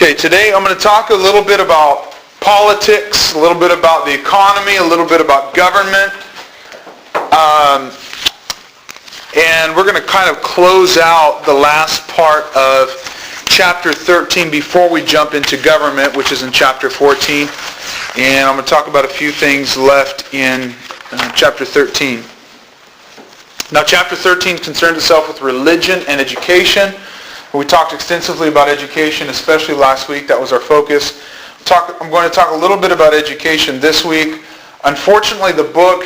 Okay, today I'm going to talk a little bit about politics, a little bit about the economy, a little bit about government. And we're going to kind of close out the last part of chapter 13 before we jump into government, which is in chapter 14. And I'm going to talk about a few things left in chapter 13. Now, chapter 13 concerns itself with religion and education. We talked extensively about education, especially last week. That was our focus. I'm going to talk a little bit about education this week. Unfortunately, the book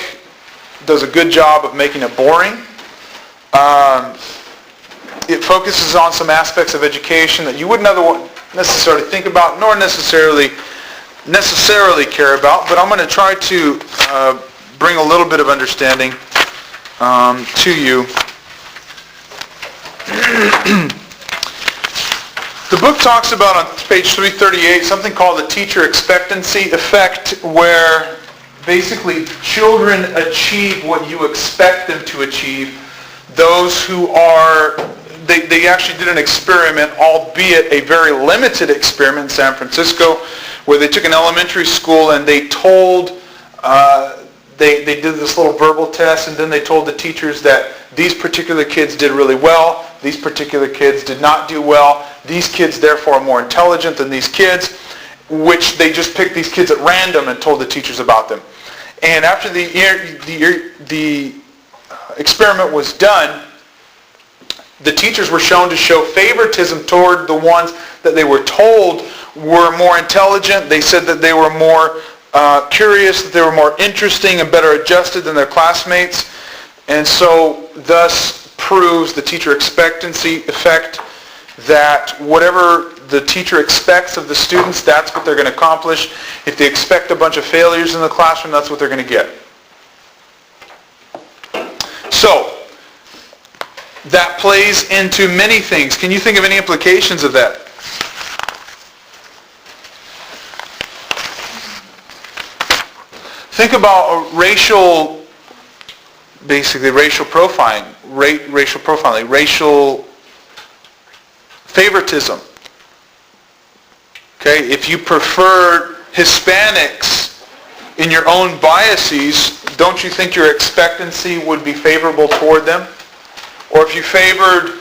does a good job of making it boring. It focuses on some aspects of education that you wouldn't necessarily think about, nor necessarily care about. But I'm going to try to bring a little bit of understanding to you. The book talks about, on page 338, something called the teacher expectancy effect, where basically children achieve what you expect them to achieve. Those who are, they actually did an experiment, albeit a very limited experiment in San Francisco, where they took an elementary school and they told, they did this little verbal test, and then they told the teachers that these particular kids did really well, these particular kids did not do well, these kids therefore are more intelligent than these kids, which they just picked these kids at random and told the teachers about them. And after the experiment was done, the teachers were shown to show favoritism toward the ones that they were told were more intelligent. They said that they were more curious, that they were more interesting and better adjusted than their classmates. And so thus proves the teacher expectancy effect, that whatever the teacher expects of the students, that's what they're going to accomplish. If they expect a bunch of failures in the classroom, that's what they're going to get. So, that plays into many things. Can you think of any implications of that? Think about racial profiling, racial favoritism. Okay, if you prefer Hispanics in your own biases, don't you think your expectancy would be favorable toward them? Or if you favored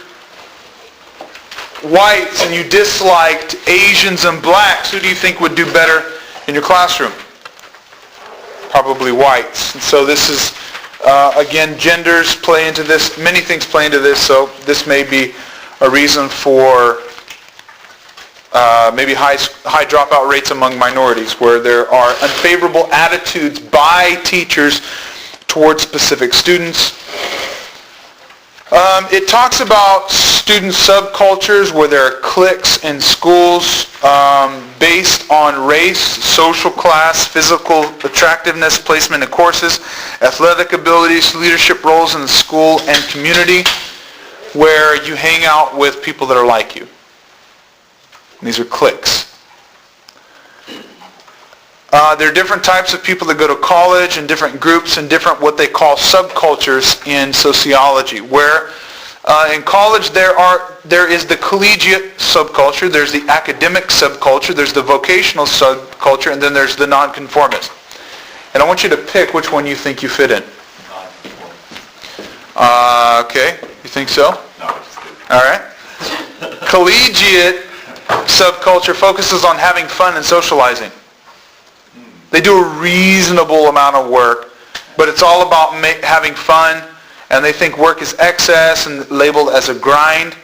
whites and you disliked Asians and blacks, who do you think would do better in your classroom? Probably whites. And so this is, again, genders play into this. Many things play into this, so this may be a reason for maybe high dropout rates among minorities, where there are unfavorable attitudes by teachers towards specific students. It talks about student subcultures, where there are cliques in schools based on race, social class, physical attractiveness, placement in courses, athletic abilities, leadership roles in the school and community, where you hang out with people that are like you. And these are cliques. There are different types of people that go to college, and different groups, and different what they call subcultures in sociology, where in college there is the collegiate subculture, there's the academic subculture, there's the vocational subculture, and then there's the nonconformist. And I want you to pick which one you think you fit in. Okay, you think so? No, just kidding. All right. Collegiate subculture focuses on having fun and socializing. They do a reasonable amount of work, but it's all about having fun, and they think work is excess and labeled as a grind.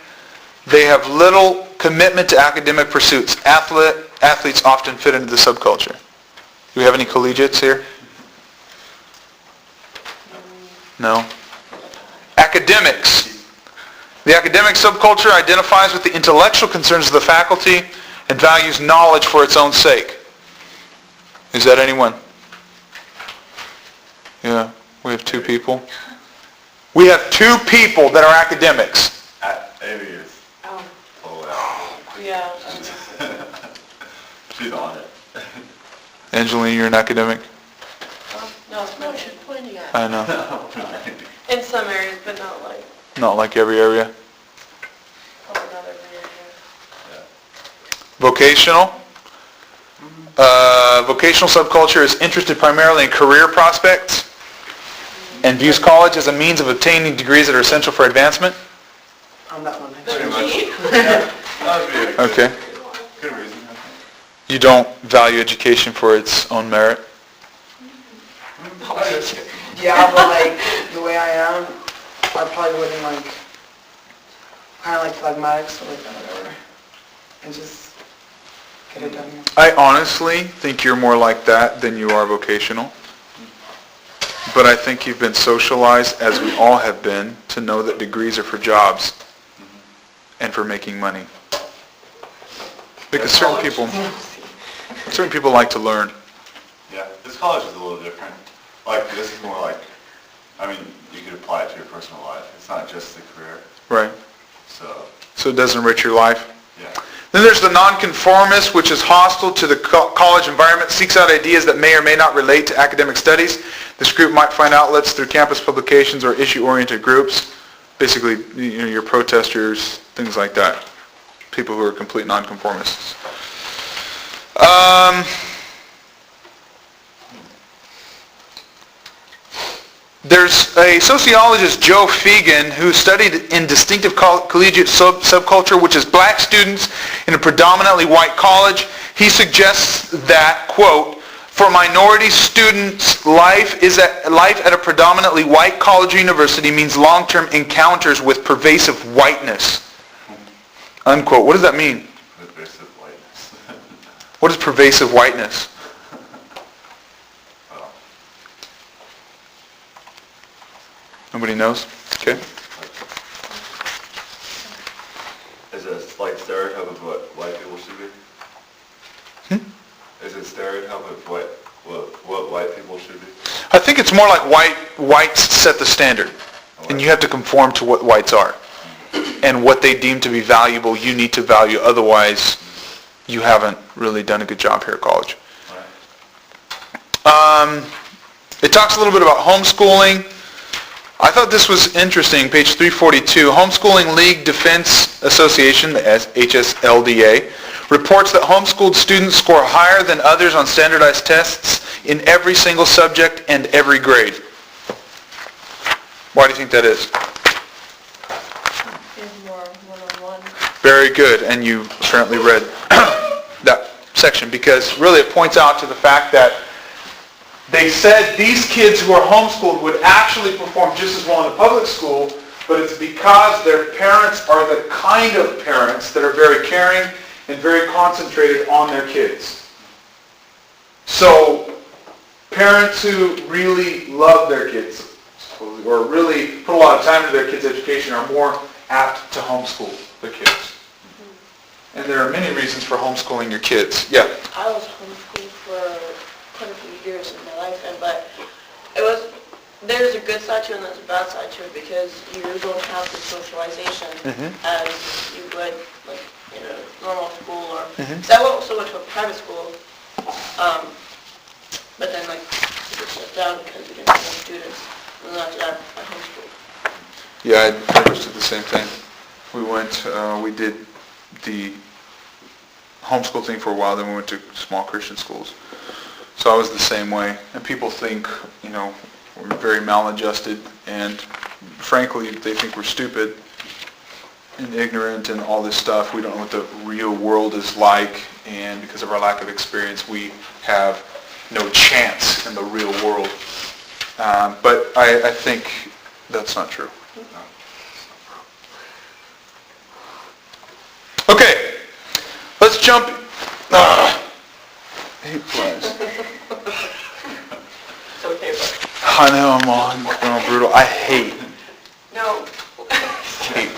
They have little commitment to academic pursuits. Athletes often fit into the subculture. Do we have any collegiates here? No? Academics. The academic subculture identifies with the intellectual concerns of the faculty and values knowledge for its own sake. Is that anyone? Yeah, we have two people. We have two people that are academics. Amy is. Oh, yeah. She's on it. Angelina, you're an academic? No, she's pointing at. I know. In some areas, but not like. Not like every area. Probably not every area. Vocational. Vocational subculture is interested primarily in career prospects and views college as a means of obtaining degrees that are essential for advancement. On that one. Pretty much. Yeah. That would be a Okay. good reason, I think. You don't value education for its own merit. Yeah, but like the way I am, I probably wouldn't like kind of like phlegmatics or like that, whatever, and just get it done. I honestly think you're more like that than you are vocational. But I think you've been socialized, as we all have been, to know that degrees are for jobs and for making money. Because certain people like to learn. Yeah, this college is a little different. Like, this is more like, I mean, you could apply it to your personal life. It's not just the career. Right. So it does enrich your life. yeah. Then there's the nonconformist, which is hostile to the college environment, seeks out ideas that may or may not relate to academic studies. This group might find outlets through campus publications or issue-oriented groups. Basically, your protesters, things like that. People who are complete nonconformists. There's a sociologist, Joe Fegan, who studied in distinctive collegiate subculture, which is black students in a predominantly white college. He suggests that, quote, for minority students, life at a predominantly white college or university means long-term encounters with pervasive whiteness. Unquote. What does that mean? Pervasive whiteness. What is pervasive whiteness? Well, Nobody knows? Okay. is it a slight stereotype of what white people should be? Is it a stereotype of what white people should be? I think it's more like whites set the standard, and you have to conform to what whites are. And what they deem to be valuable, you need to value. Otherwise, you haven't really done a good job here at college. It talks a little bit about homeschooling. I thought this was interesting, page 342. Homeschooling League Defense Association, the HSLDA, reports that homeschooled students score higher than others on standardized tests in every single subject and every grade. Why do you think that is? It's more one-on-one. Very good, and you apparently read that section, because really it points out to the fact that they said these kids who are homeschooled would actually perform just as well in the public school, but it's because their parents are the kind of parents that are very caring and very concentrated on their kids. So parents who really love their kids, or really put a lot of time into their kids' education, are more apt to homeschool their kids. And there are many reasons for homeschooling your kids. Yeah? I was homeschooled for quite a few years in my life, but there's a good side to it and there's a bad side to it, because you don't have the socialization as you would like in a normal school, or because I also went to a private school, but then like it got shut down because we didn't have enough students, and then after that I homeschooled. Yeah, I pretty much did the same thing. We did the homeschool thing for a while, then we went to small Christian schools. So I was the same way. And people think, we're very maladjusted, and frankly, they think we're stupid and ignorant and all this stuff. We don't know what the real world is like, and because of our lack of experience, we have no chance in the real world. But I think that's not true. Okay, let's jump. I hate flies. It's okay, but I know I'm all brutal. I hate no.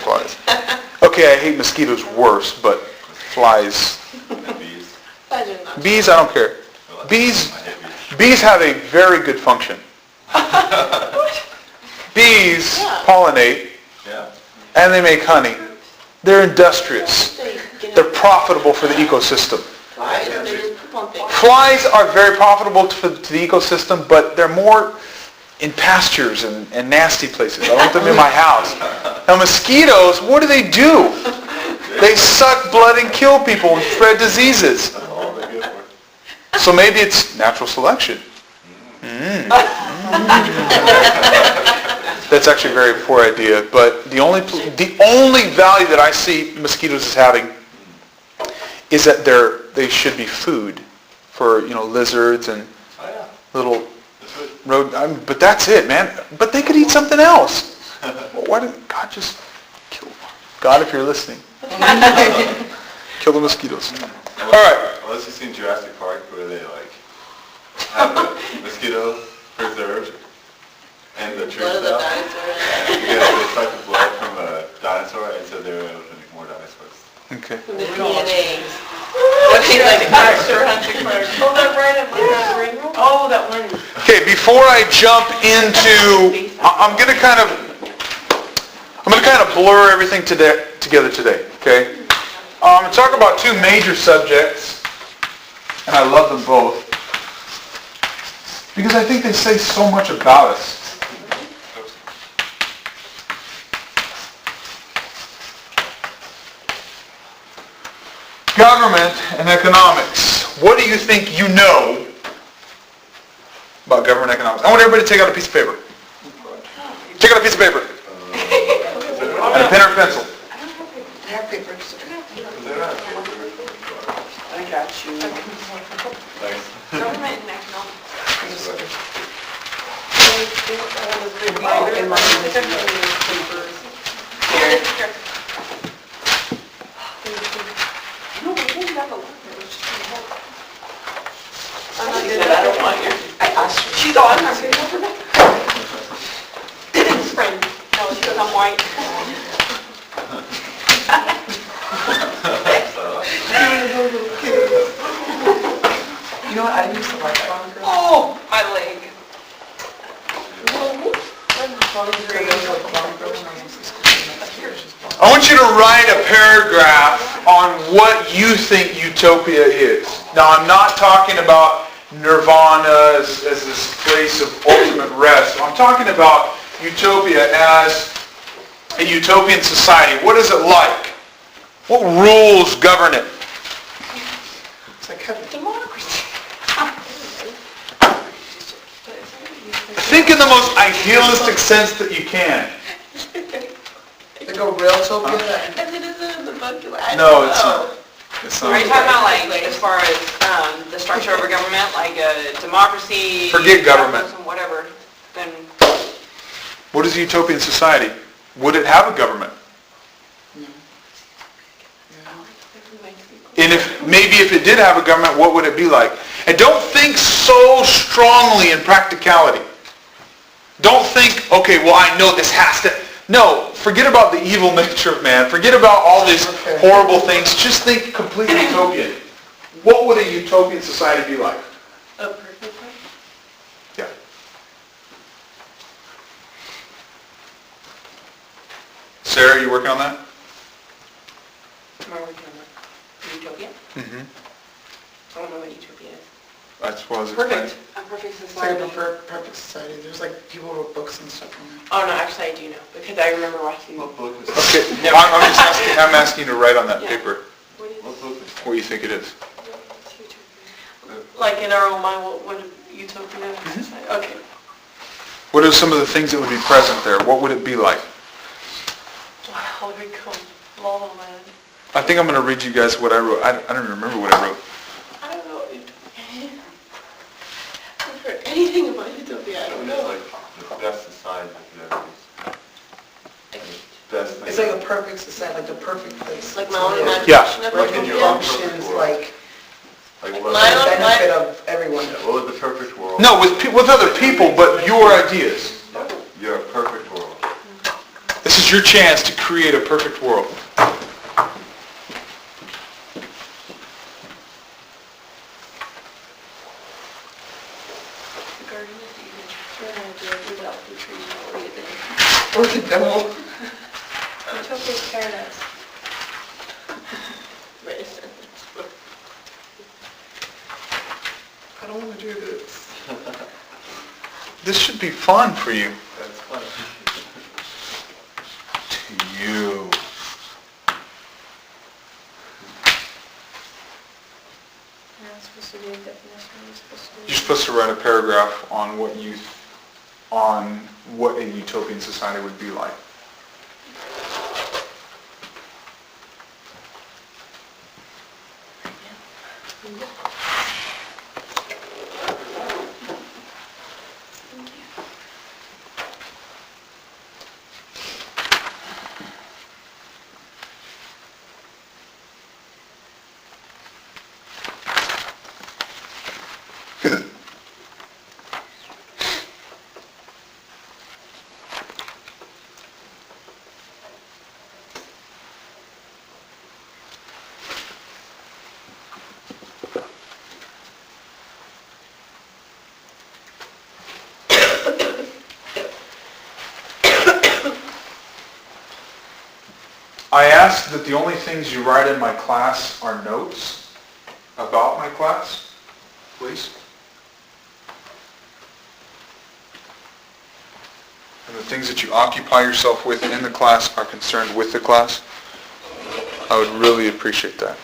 flies. Okay, I hate mosquitoes worse, but flies. And bees. I did not. Bees, I don't care. Bees have a very good function. Bees pollinate, Yeah. and they make honey. They're industrious. They're profitable for the ecosystem. They just poop on things. Flies are very profitable to the ecosystem, but they're more in pastures and nasty places. I want them in my house. Now mosquitoes, what do? They They suck blood and kill people and spread diseases. That's all they're good for. So maybe it's natural selection. That's actually a very poor idea, but the only value that I see mosquitoes as having is that they should be food for lizards and Oh, yeah. little That's good. but that's it, man. But they could eat something else. Well, why did God just kill them? God, if you're listening, kill the mosquitoes. All right. Unless you've seen Jurassic Park where they have the mosquito preserved in the tree Blood of the cell. dinosaur. Because they suck the blood from a dinosaur, and so they were able to make more dinosaurs. Okay. The DNA. What do you like? Jurassic Park. Oh, that right up there. Oh, that one. Okay. Before I jump into, I'm gonna kind of blur everything together today. Okay. I'm gonna talk about two major subjects, and I love them both because I think they say so much about us. Government and economics. What do you think you know about government and economics? I want everybody to take out a piece of paper. Take out a piece of paper. And a pen or a pencil. I have papers. I got you. Thanks. Government and economics. In my I don't want your... I asked you. She's on. Friend. No, she goes, I'm white. You know what? I used to like that. Oh, my leg. I want you to write a paragraph on what you think utopia is. Now, I'm not talking about nirvana as this place of ultimate rest. I'm talking about utopia as a utopian society. What is it like? What rules govern it? It's like heaven. Democracy. Think in the most idealistic sense that you can. Like a real utopia that... As it is in the book. No, it's not. It's Are you not. talking about like as far as the structure of a government, like a democracy? Forget government. capitalism, Whatever, then What is a utopian society? Would it have a government? And if it did have a government, what would it be like? And don't think so strongly in practicality. Don't think, okay, well, I know this has to... No, forget about the evil nature of man. Forget about all these horrible things. Just think completely utopian. What would a utopian society be like? A perfect one? Yeah. Sarah, you working on that? am I working on that? Utopia? Mm-hmm. I don't know what utopia is. That's what I was explaining. Perfect. A perfect It's like society. a perfect society. There's like people who wrote books and stuff on it. Oh no, actually I do know because I remember watching. What book is Okay, I'm just asking, I'm asking you to write on that Yeah. paper What is What book is what you think it is. utopia? Like in our own mind, what utopia is? Okay. What are some of the things that would be present there? What would it be like? Wow, we come La La Land. I think I'm going to read you guys what I wrote. I don't even remember what I wrote. I don't know what utopia is. I've heard anything about utopia, I don't It's know. like the best society that could ever be. Best thing. It's like a perfect society, like the perfect place. Like my own Yeah. imagination of Where it utopia. functions like Like for what, My the own- benefit of everyone. what would the perfect world? No, with other people, but your ideas. You're a perfect world. This is your chance to create a perfect world. The Garden of Eden. We're gonna do it without the trees or anything. Or the devil. Utopia's paradise. Wait a second. I don't want to do this. This should be fun for you. That's fun. To you. supposed to do a definition? You're supposed to write a paragraph on what a utopian society would be like. I ask that the only things you write in my class are notes about my class, please. And the things that you occupy yourself with in the class are concerned with the class. I would really appreciate that.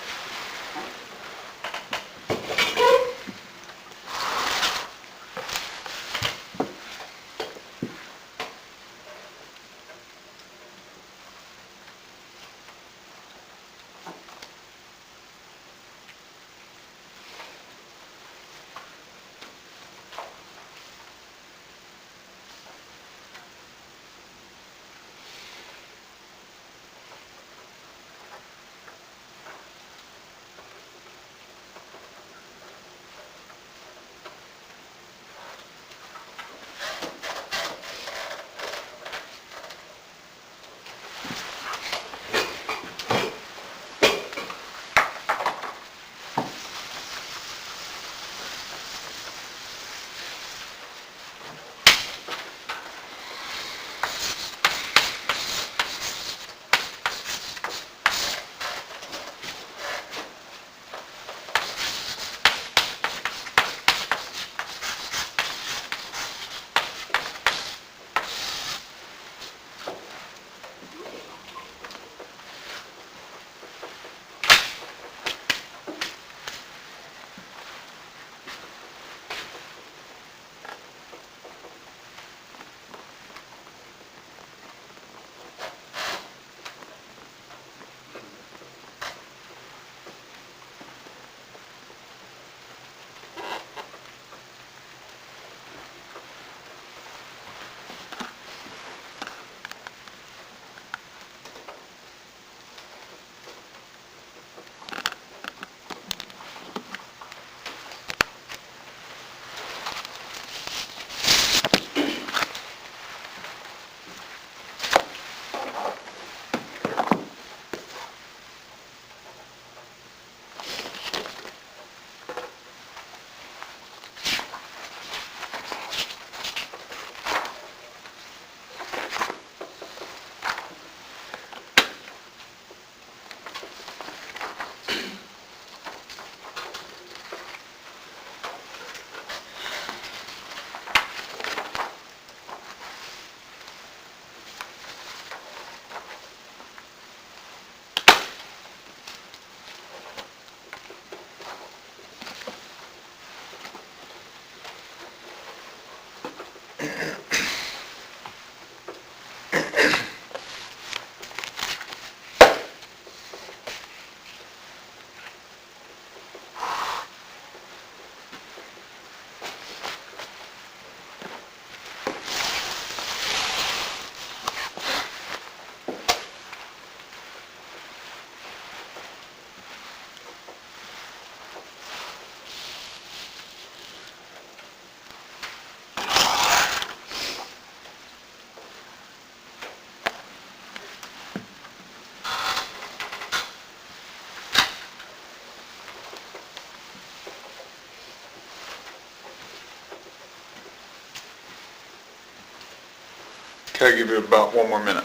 Okay, I'll give you about 1 more minute.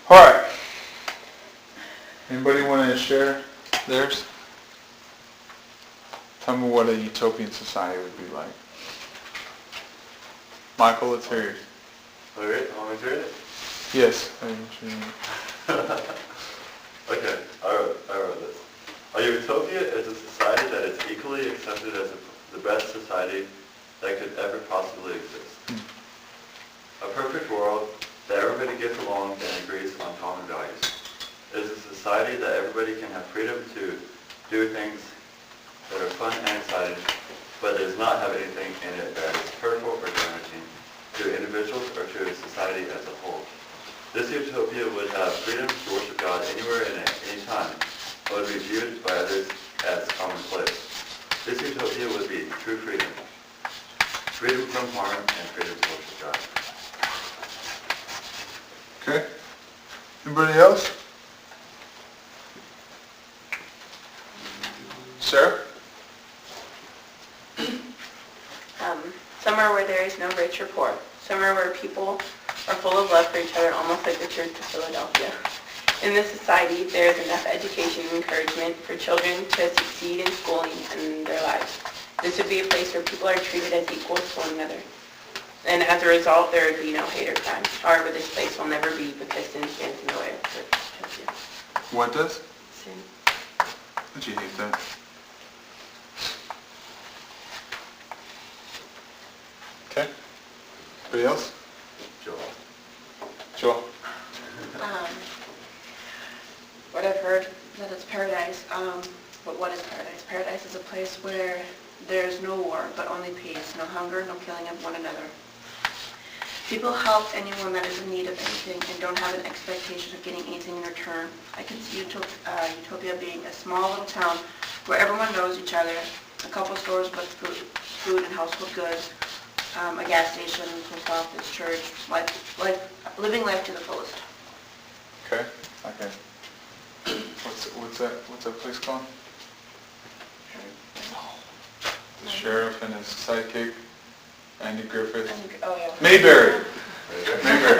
All right. Anybody want to share theirs? Tell me what a utopian society would be like. Michael, let's hear yours. All right, want me to read it? Yes. Okay, I wrote this. A utopia is a society that is equally accepted as the best society that could ever possibly exist. A perfect world that everybody gets along and agrees on common values. It is a society that everybody can have freedom to do things that are fun and exciting, but does not have anything in it that is hurtful or damaging to individuals or to society as a whole. This utopia would have freedom to worship God anywhere and at any time, but would be viewed by others as commonplace. This utopia would be true freedom. Freedom from harm and freedom to worship God. Okay. Anybody else? Sarah? Somewhere where there is no rich or poor. Somewhere where people are full of love for each other, almost like the Church of Philadelphia. In this society, there is enough education and encouragement for children to succeed in schooling and in their lives. This would be a place where people are treated as equals to one another. And as a result, there would be no hate or crime. However, this place will never be because sin stands in the way of church. What does? Sin. Don't you hate that? Okay. Anybody else? Joel. Joel? What I've heard, that it's paradise. But what is paradise? Paradise is a place where there's no war, but only peace. No hunger, no killing of one another. People help anyone that is in need of anything and don't have an expectation of getting anything in return. I can see Utopia being a small little town where everyone knows each other, a couple stores with food and household goods, a gas station, post office, church, living life to the fullest. Okay. Okay. What's that place called? The sheriff and his sidekick, Andy Griffith. Oh, yeah. Mayberry. Mayberry.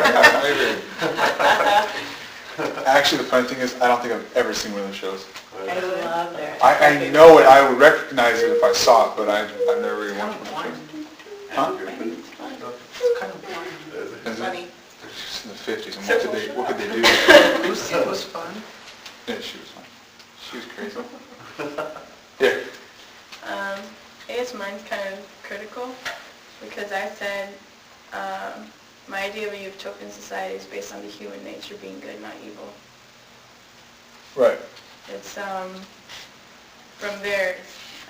Actually, the funny thing is, I don't think I've ever seen one of those shows. I love that. I know it. I would recognize it if I saw it, but I've never really watched one of those shows. Huh? It's kind of boring. Is it? Funny. They're just in the 50s, and what could they do? It was fun. Yeah, she was fun. She was crazy. Yeah. I guess mine's kind of critical because I said my idea of a utopian society is based on the human nature being good, not evil. Right. It's from there.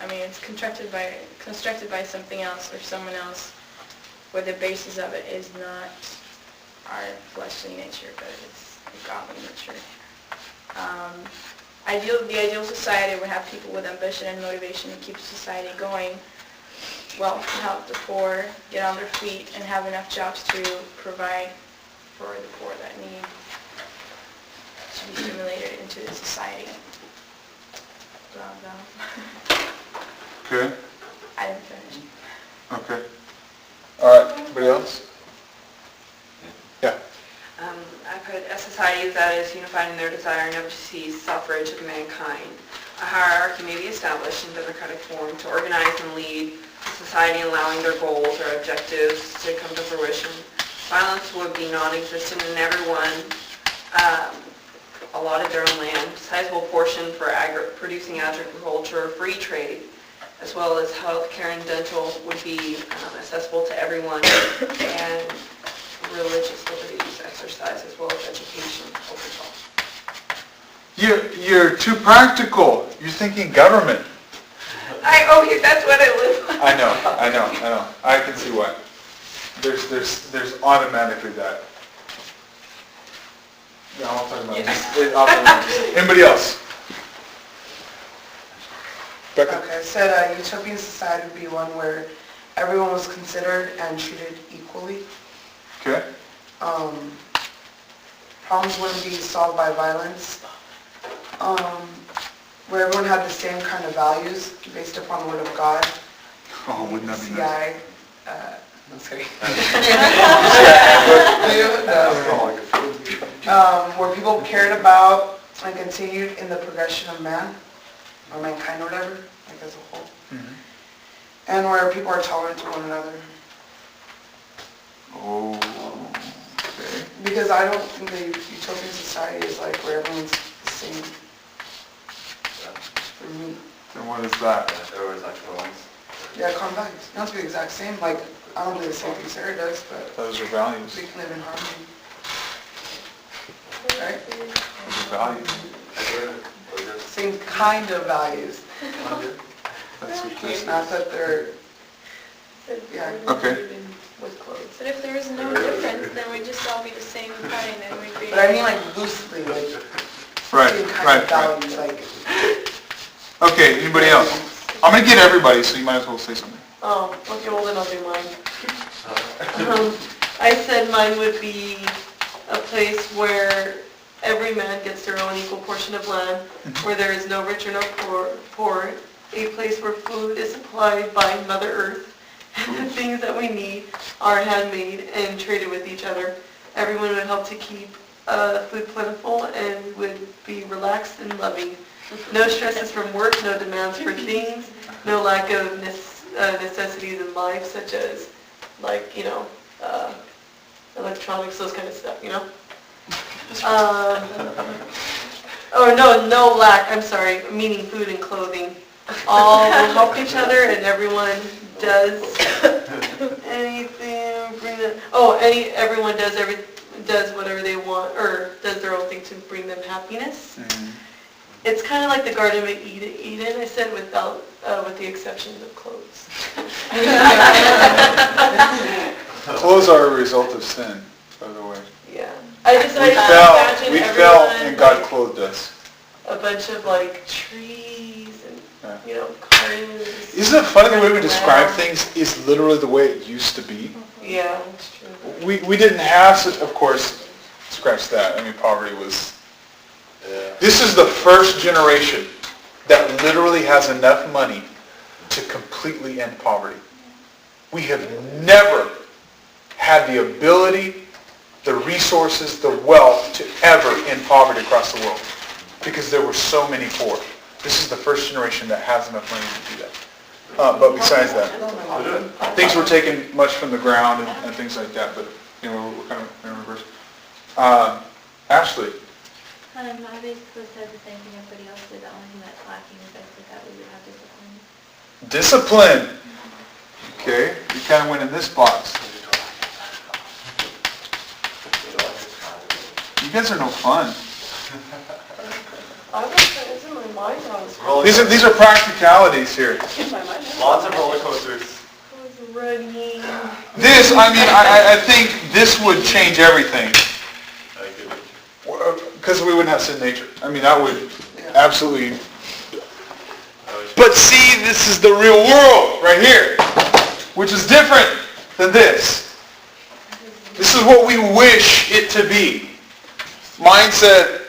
It's constructed by something else or someone else, where the basis of it is not our fleshly nature, but it's a godly nature. The ideal society would have people with ambition and motivation to keep society going, wealth to help the poor get on their feet, and have enough jobs to provide for the poor that need to be stimulated into the society. Blah, blah. Okay. I didn't finish. Okay. All right. Anybody else? Yeah. I put a society that is unified in their desire never to see suffrage of mankind. A hierarchy may be established in democratic form to organize and lead a society, allowing their goals or objectives to come to fruition. Violence would be non-existent and everyone allotted their own land, sizable portion for producing agriculture, free trade, as well as health care and dental would be accessible to everyone, and religious liberties exercised, as well as education overall. You're too practical. You're thinking government. That's what I live on. I know. I can see why. There's automatically that. Yeah, I'm talking about this. Anybody else? Becca? Okay, I said a utopian society would be one where everyone was considered and treated equally. Okay. Problems wouldn't be solved by violence. Where everyone had the same kind of values based upon the Word of God. Oh, wouldn't that be nice? I'm sorry. where people cared about and continued in the progression of man, or mankind or whatever, like as a whole. And where people are tolerant to one another. Okay. Because I don't think the utopian society is like where everyone's the same. For me. Then what is that? Everyone's actual ones. Yeah, common values. It doesn't have to be the exact same. Like, I don't believe the same thing Sarah does, but Those are values. we can live in harmony. Right? Those are values. Same kind of values. That's what this It's is. not that they're, yeah. Okay. With clothes. But if there was no difference, then we'd just all be the same and fine, and we'd be... But I mean like loosely, like, Right, same kind right, of right. values, like. Okay, anybody else? I'm gonna get everybody, so you might as well say something. Oh, okay, well then I'll do mine. I said mine would be a place where every man gets their own equal portion of land, where there is no rich or no poor, a place where food is supplied by Mother Earth, and the things that we need are handmade and traded with each other. Everyone would help to keep food plentiful and would be relaxed and loving. No stresses from work, no demands for things, no lack of necessities in life, such as, like, electronics, those kind of stuff, Oh, no lack, I'm sorry, meaning food and clothing. All will help each other and everyone does anything, everyone does whatever they want, or does their own thing to bring them happiness. It's kind of like the Garden of Eden, I said, with the exception of clothes. Clothes are a result of sin, by the way. Yeah. I imagine We fell everyone, and God like, clothed us. a bunch of like trees and, Yeah. gardens. Isn't it funny the way we running describe around. things is literally the way it used to be? Yeah, that's true. We didn't have, of course, scratch that. I mean, poverty was... This is the first generation that literally has enough money to completely end poverty. We have never had the ability, the resources, the wealth to ever end poverty across the world because there were so many poor. This is the first generation that has enough money to do that. But besides that, things were taken much from the ground and things like that, but we're kind of in reverse. Ashley. I basically said the same thing everybody else did. The only thing that's lacking is I said that we would have discipline. Discipline. Okay, you kind of went in this box. You guys are no fun. I was in my mind on this. These are practicalities here. Lots of roller coasters. I was running. This, I think this would change everything. Because we wouldn't have sin nature. That would absolutely... But see, this is the real world right here, which is different than this. This is what we wish it to be. Mine said,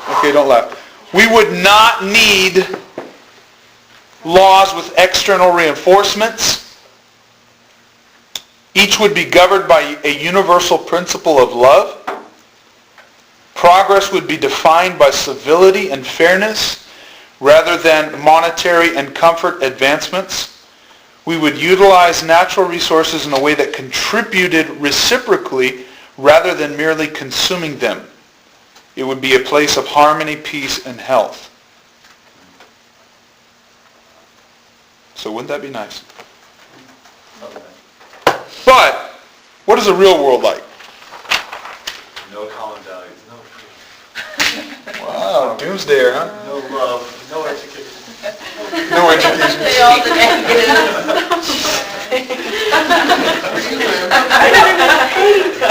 okay, don't laugh. We would not need laws with external reinforcements. Each would be governed by a universal principle of love. Progress would be defined by civility and fairness rather than monetary and comfort advancements. We would utilize natural resources in a way that contributed reciprocally rather than merely consuming them. It would be a place of harmony, peace, and health. So wouldn't that be nice? But what is the real world like? No common values, no freedom, Wow, doomsday, huh? no love, no education. No education. Say all the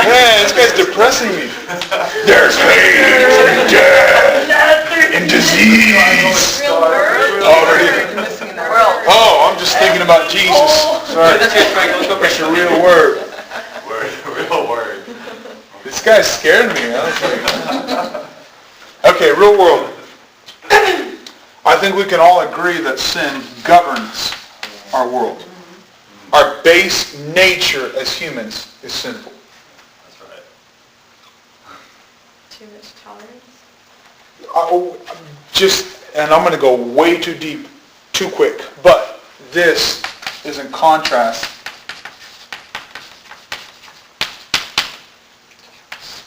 Man, this guy's depressing me. There's hate and death and disease. Already. Oh, I'm just thinking about Jesus. Sorry. It's a real word. Real word. This guy scared me. Okay, real world. I think we can all agree that sin governs our world. Our base nature as humans is sinful. That's right. too much tolerance? And I'm going to go way too deep, too quick, but this is in contrast.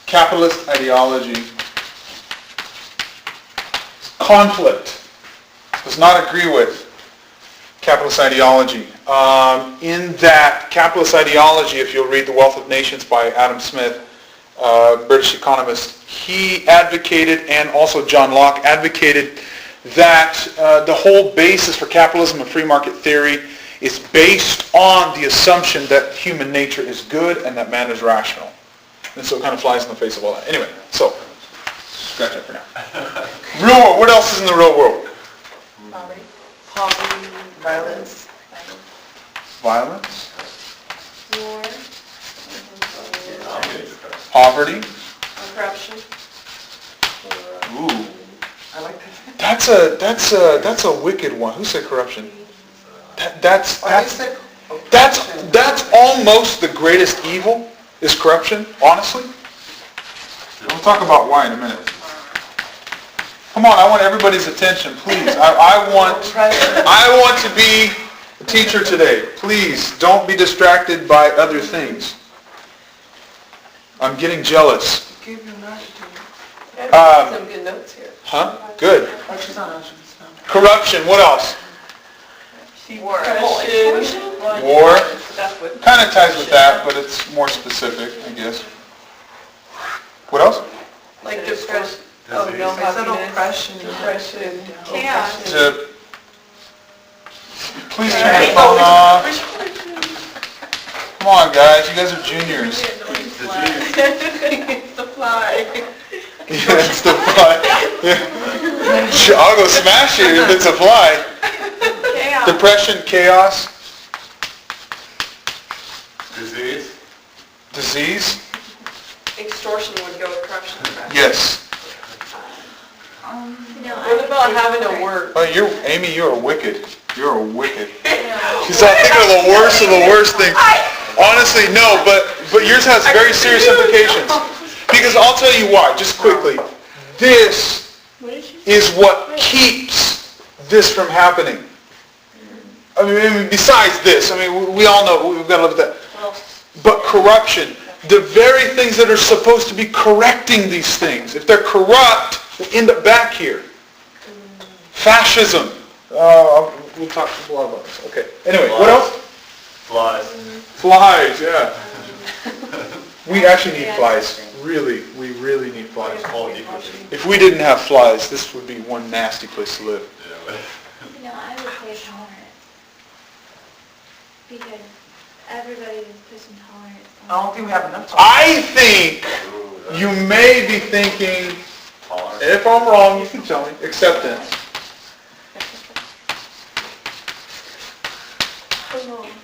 Capitalist ideology, conflict, does not agree with capitalist ideology. In that capitalist ideology, if you'll read The Wealth of Nations by Adam Smith, British economist, he advocated, and also John Locke advocated, that the whole basis for capitalism and free market theory is based on the assumption that human nature is good and that man is rational. And so it kind of flies in the face of all that. Anyway, so, scratch that for now. Real world, what else is in the real world? Poverty. Poverty, violence. Violence, War, poverty. Corruption. Ooh, I like that. that's a wicked one. Who said corruption? That's almost the greatest evil, is corruption, honestly. We'll talk about why in a minute. Come on, I want everybody's attention, please. I want to be a teacher today. Please, don't be distracted by other things. I'm getting jealous. Give your notes to me. Some good notes here. Huh? Good. Oh, she's not on, she's not. Corruption, what else? War. War. Kind of ties with that, but it's more specific, I guess. What else? Like depression. Oh, no, I said happiness. oppression. Chaos. Please turn your phone off. Come on, guys. You guys are juniors. It's the fly. Yeah, it's the fly. Yeah. I'll go smash it if it's a fly. Chaos. Depression, chaos, disease. Extortion would go with corruption. Correct? Yes. What about having to work? Oh, Amy, you're wicked. You're wicked. She's not thinking of the worst thing. Honestly, no, but yours has very serious implications. Because I'll tell you why, just quickly. This is what keeps this from happening. I mean, besides this, I mean, we all know, we've got to look at that. But corruption, the very things that are supposed to be correcting these things, if they're corrupt, they end up back here. Fascism. We'll talk a lot about this. Okay. Anyway, what else? Flies. Flies, yeah. We actually need flies. Really, we really need flies. If we didn't have flies, this would be one nasty place to live. I would say tolerance. Because everybody is pushing tolerance. I don't think we have enough time. I think you may be thinking, if I'm wrong, you can tell me, acceptance.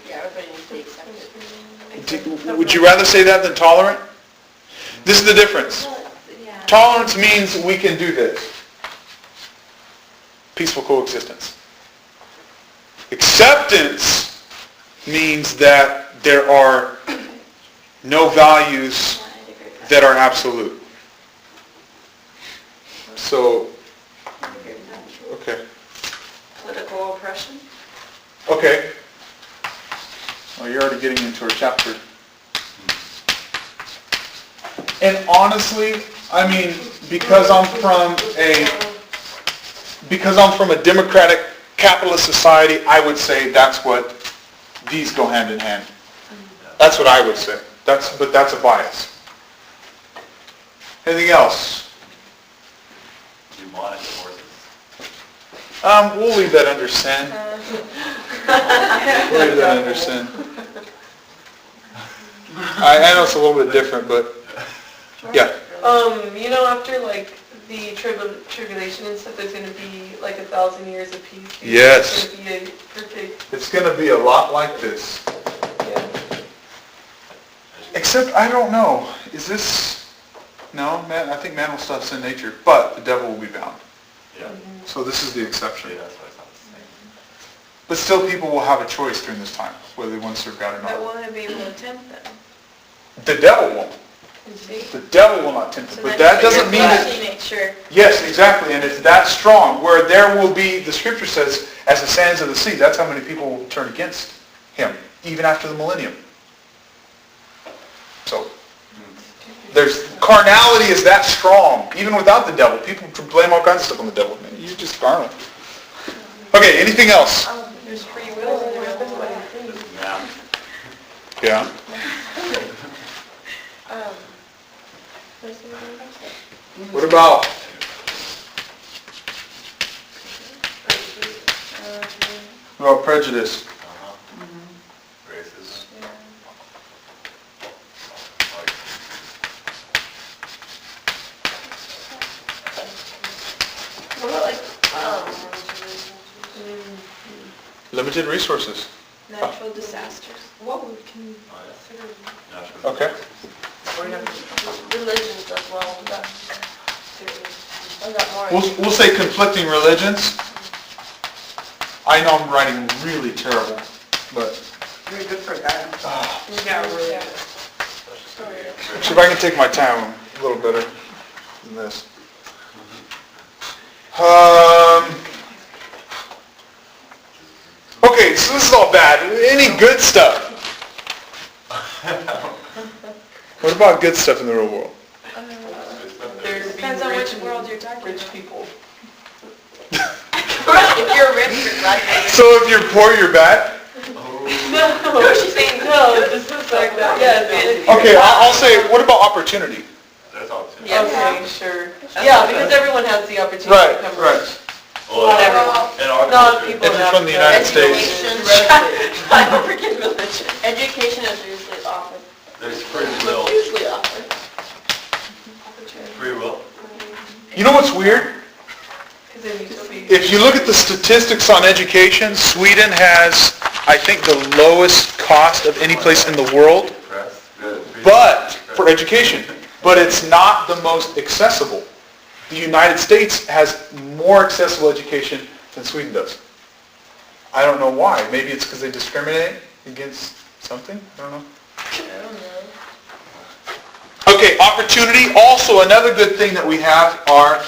Yeah, everybody needs to accept it. Would you rather say that than tolerant? This is the difference. Tolerance means we can do this. Peaceful coexistence. Acceptance means that there are no values that are absolute. So, okay. Political oppression. Okay. Well, you're already getting into our chapter. And honestly, I mean, because I'm from a democratic capitalist society, I would say that's what these go hand in hand. That's what I would say. But that's a bias. Anything else? Demonic forces. We'll leave that under sin. We'll leave that under sin. I know it's a little bit different, but yeah. After like the tribulation and stuff, there's going to be like 1,000 years of peace. Yes. It's going to be a perfect. It's going to be a lot like this. Yeah. Except, I don't know. Is this... No, man. I think man will still have sin nature, but the devil will be bound. Yeah. So this is the exception. Yeah, that's why it's not the same. But still people will have a choice during this time, whether they want to serve God or But not. won't it be able to tempt them? The devil won't. The devil will not tempt you. But that doesn't mean that... Nature. Yes, exactly, and it's that strong, where there will be, the scripture says, as the sands of the sea. That's how many people will turn against him, even after the millennium. So, carnality is that strong, even without the devil. People blame all kinds of stuff on the devil. Man, you're just carnal. Okay, anything else? There's free will and there's nobody free. Yeah. Yeah. What about prejudice? Racism. What about like, Limited resources. Natural disasters. what would can consider Okay. religions as well? I got more. We'll say conflicting religions. I know I'm writing really terrible, but You're good for a guy. Yeah, really. see if I can take my time a little better than this. Okay, so this is all bad. Any good stuff? What about good stuff in the real world? Depends on which world you're talking Rich about. people. If you're rich, you're right. So if you're poor, you're bad? No, she's saying no, just like that. Yeah. Okay, I'll say, what about opportunity? There's opportunity. Yeah, okay, sure. Yeah, because everyone has the opportunity Right, to become right. rich. Well, Not everyone. in our Not culture, people If in you're from the Africa. United States. Education. I don't forget religion. Education is usually offered. there's free will. Usually offered. Free will. You know what's weird? Because it needs to be. If you look at the statistics on education, Sweden has, I think, the lowest cost of any place in the world, but for education. But it's not the most accessible. The United States has more accessible education than Sweden does. I don't know why. Maybe it's because they discriminate against something? I don't know. Okay, opportunity. Also, another good thing that we have are,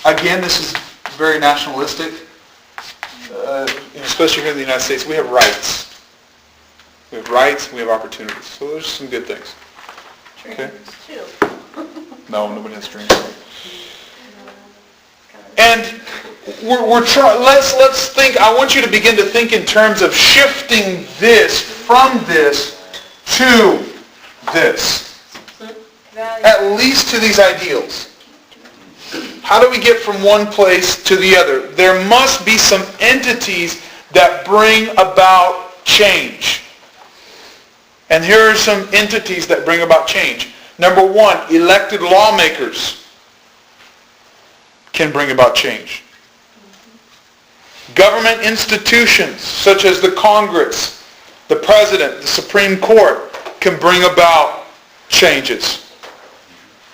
again, this is very nationalistic, especially here in the United States, we have rights. We have rights, we have opportunities. So there's some good things. Okay? No, nobody has dreams. And let's think, I want you to begin to think in terms of shifting this from this to this. At least to these ideals. How do we get from one place to the other? There must be some entities that bring about change. And here are some entities that bring about change. Number one, elected lawmakers can bring about change. Government institutions such as the Congress, the President, the Supreme Court can bring about changes.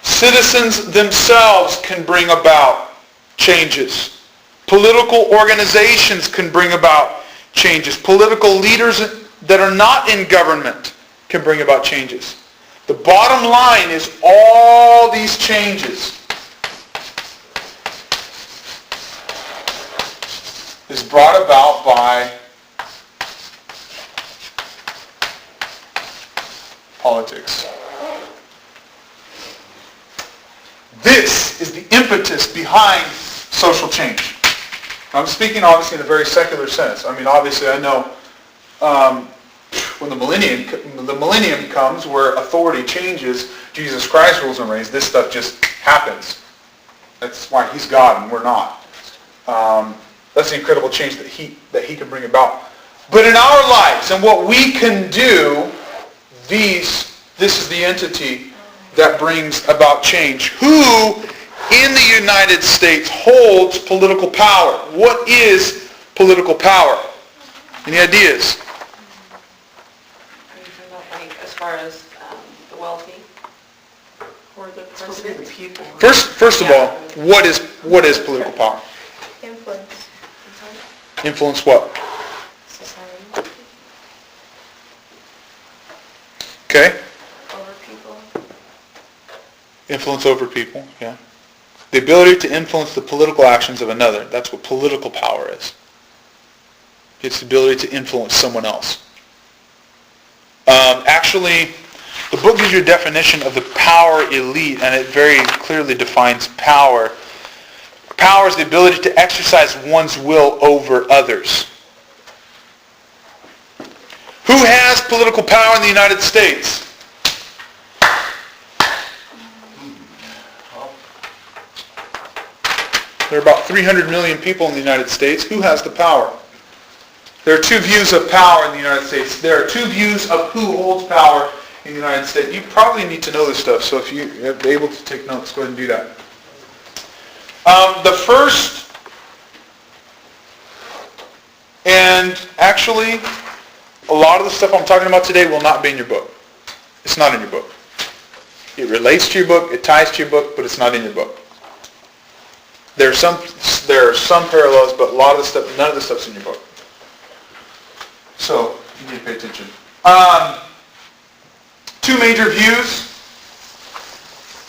Citizens themselves can bring about changes. Political organizations can bring about changes. Political leaders that are not in government can bring about changes. The bottom line is all these changes is brought about by politics. This is the impetus behind social change. I'm speaking obviously in a very secular sense. I mean, obviously I know when the millennium comes where authority changes, Jesus Christ rules and reigns, this stuff just happens. That's why he's God and we're not. That's the incredible change that he can bring about. But in our lives and what we can do, this is the entity that brings about change. Who in the United States holds political power? What is political power? Any ideas? Like as far as the wealthy or the Supposed to be the president? people. First of all, what is political power? Influence. Influence what? Society. Okay. Over people. Influence over people, yeah. The ability to influence the political actions of another. That's what political power is. It's the ability to influence someone else. Actually, the book gives you a definition of the power elite, and it very clearly defines power. Power is the ability to exercise one's will over others. Who has political power in the United States? There are about 300 million people in the United States. Who has the power? There are two views of power in the United States. There are two views of who holds power in the United States. You probably need to know this stuff, so if you're able to take notes, go ahead and do that. The first, and actually, a lot of the stuff I'm talking about today will not be in your book. It's not in your book. It relates to your book, it ties to your book, but it's not in your book. There are some parallels, but a lot of the stuff, none of the stuff's in your book. So, you need to pay attention. Two major views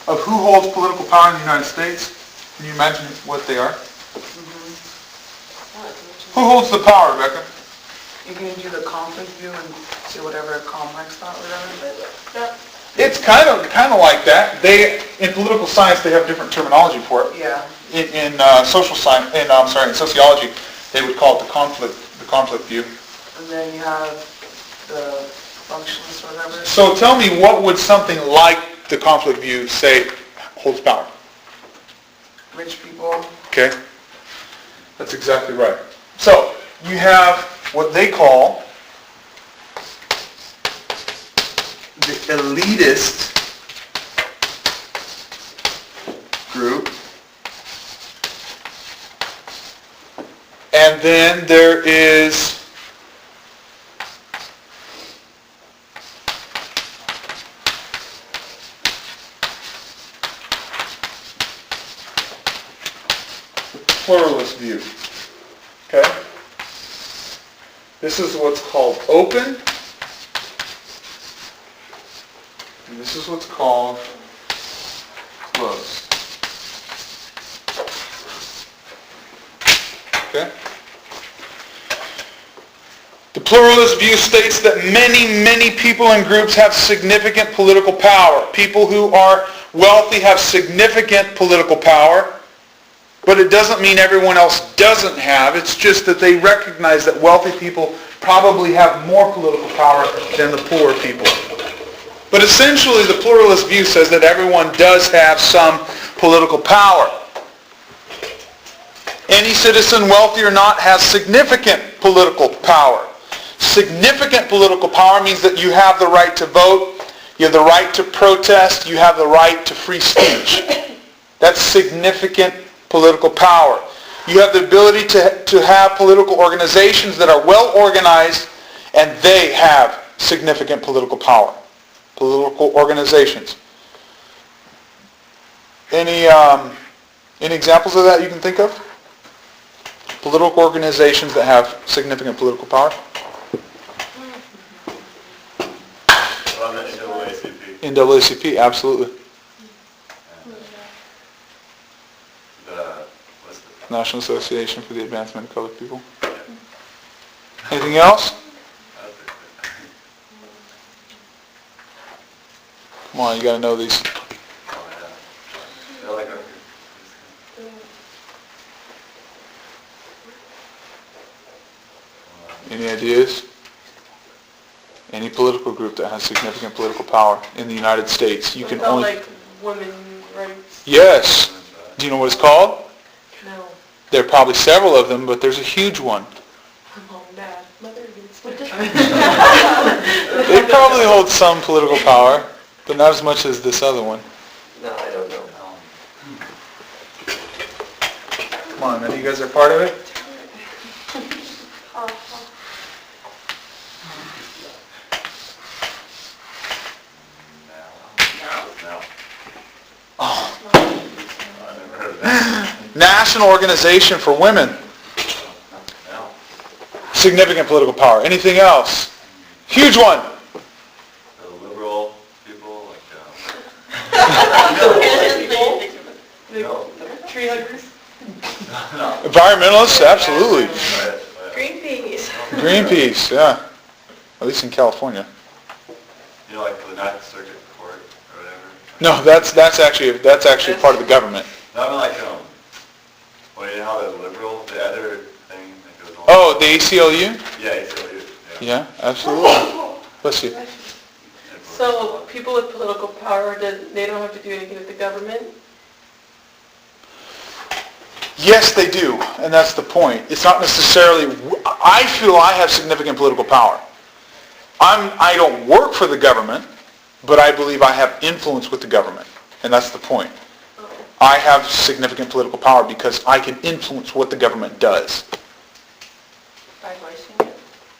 of who holds political power in the United States. Can you imagine what they are? Who holds the power, Rebecca? You can do the conflict view and say whatever complex thought, whatever. It's kind of like that. In political science, they have different terminology for it. Yeah. In social science, in sociology, they would call it the conflict view. And then you have the functionalist or whatever. So tell me, what would something like the conflict view say holds power? Rich people. Okay, that's exactly right. So you have what they call the elitist group, and then there is pluralist view. Okay? This is what's called open, and this is what's called closed. Okay? The pluralist view states that many people and groups have significant political power. People who are wealthy have significant political power. But it doesn't mean everyone else doesn't have. It's just that they recognize that wealthy people probably have more political power than the poor people. But essentially, the pluralist view says that everyone does have some political power. Any citizen, wealthy or not, has significant political power. Significant political power means that you have the right to vote, you have the right to protest, you have the right to free speech. That's significant political power. You have the ability to have political organizations that are well organized, and they have significant political power. Political organizations. Any examples of that you can think of? Political organizations that have significant political power? On the NAACP. NAACP, absolutely. National Association for the Advancement of Colored People. Anything else? Come on, you got to know these. Any ideas? Any political group that has significant political power in the United States, you can only... like women rights? Yes. Do you know what it's called? No. There are probably several of them, but there's a huge one. Mom, Dad, Mother against They probably hold some political power, but not as much as this other one. No, I don't know. Come on, man. You guys are part of it? National Organization for Women. Significant political power. Anything else? Huge one. The liberal people, like Environmentalists, absolutely. Greenpeace. Greenpeace, yeah. At least in California. You know, like the Ninth Circuit Court or whatever? No, that's actually part of the government. No, I mean like, well, you know how the liberal, the other thing that goes on? Oh, the ACLU? Yeah, ACLU, Yeah, absolutely. Bless you. So people with political power, they don't have to do anything with the government? Yes, they do, and that's the point. It's not necessarily, I feel I have significant political power. I don't work for the government, but I believe I have influence with the government, and that's the point. I have significant political power because I can influence what the government does. By voicing it?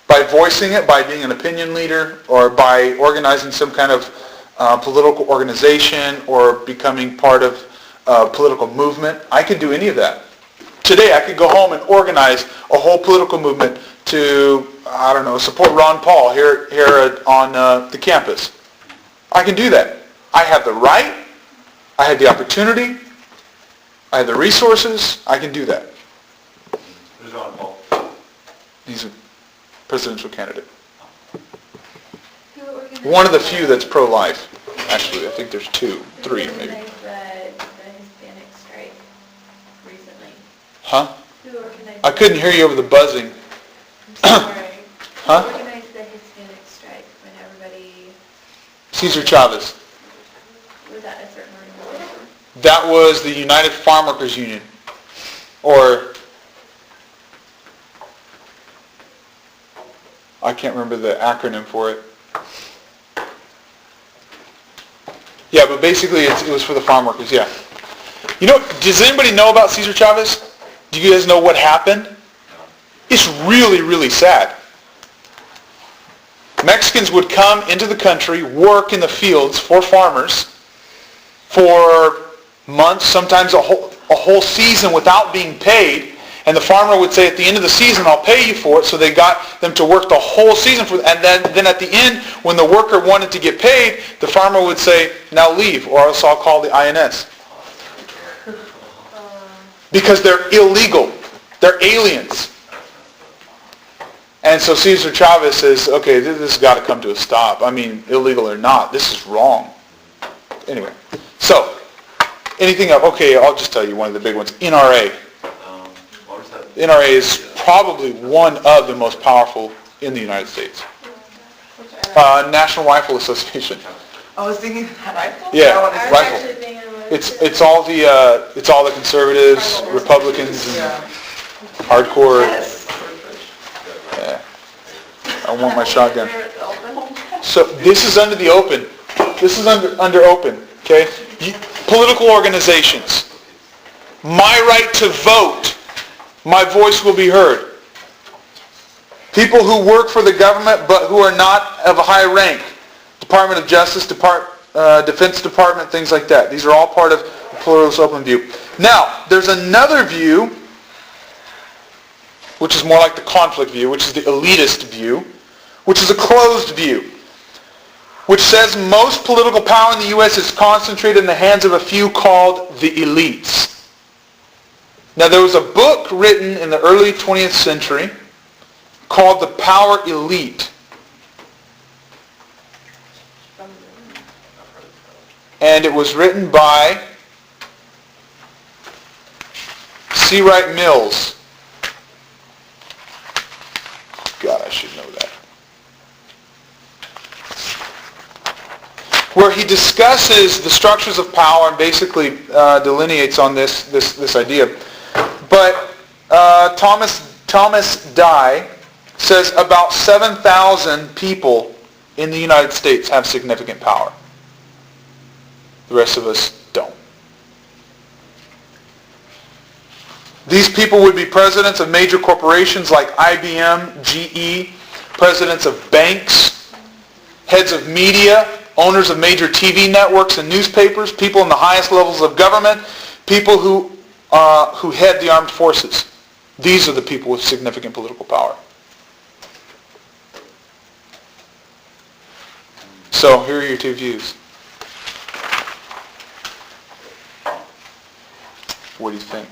By voicing it, by being an opinion leader, or by organizing some kind of political organization, or becoming part of a political movement. I could do any of that. Today I could go home and organize a whole political movement to, I don't know, support Ron Paul here on the campus. I can do that. I have the right, I have the opportunity, I have the resources, I can do that. Who's Ron Paul? He's a presidential candidate. Who organized One of the few that's pro-life. Actually, I think there's three Who maybe. organized the Hispanic strike recently? Huh? Who organized? I couldn't hear you over the buzzing. I'm sorry. Huh? Who organized the Hispanic strike when everybody, Cesar Chavez. was that a certain organization? That was the United Farm Workers Union. Or, I can't remember the acronym for it. Yeah, but basically it was for the farm workers, yeah. You know, does anybody know about Cesar Chavez? Do you guys know what happened? It's really, really sad. Mexicans would come into the country, work in the fields for farmers for months, sometimes a whole season without being paid. And the farmer would say, at the end of the season, I'll pay you for it. So they got them to work the whole season. And then at the end, when the worker wanted to get paid, the farmer would say, now leave, or else I'll call the INS. Because they're illegal. They're aliens. And so Cesar Chavez says, okay, this has got to come to a stop. I mean, illegal or not, this is wrong. Anyway, so, anything else? Okay, I'll just tell you one of the big ones. NRA. What was that? NRA is probably one of the most powerful in the United States. National Rifle Association. I was thinking rifle? Yeah, That one is- rifle. It's all the conservatives, Republicans, and Yeah. hardcore. Yes. Yeah. I want my shotgun. So this is under the open. This is under open. Okay. Political organizations. My right to vote. My voice will be heard. People who work for the government but who are not of a high rank. Department of Justice, Defense Department, things like that. These are all part of the pluralist open view. Now, there's another view, which is more like the conflict view, which is the elitist view, which is a closed view, which says most political power in the U.S. is concentrated in the hands of a few called the elites. Now, there was a book written in the early 20th century called The Power Elite. And it was written by C. Wright Mills. God, I should know that. Where he discusses the structures of power and basically delineates on this idea. But Thomas Dye says about 7,000 people in the United States have significant power. The rest of us don't. These people would be presidents of major corporations like IBM, GE, presidents of banks, heads of media, owners of major TV networks and newspapers, people in the highest levels of government, people who head the armed forces. These are the people with significant political power. So here are your two views. What do you think?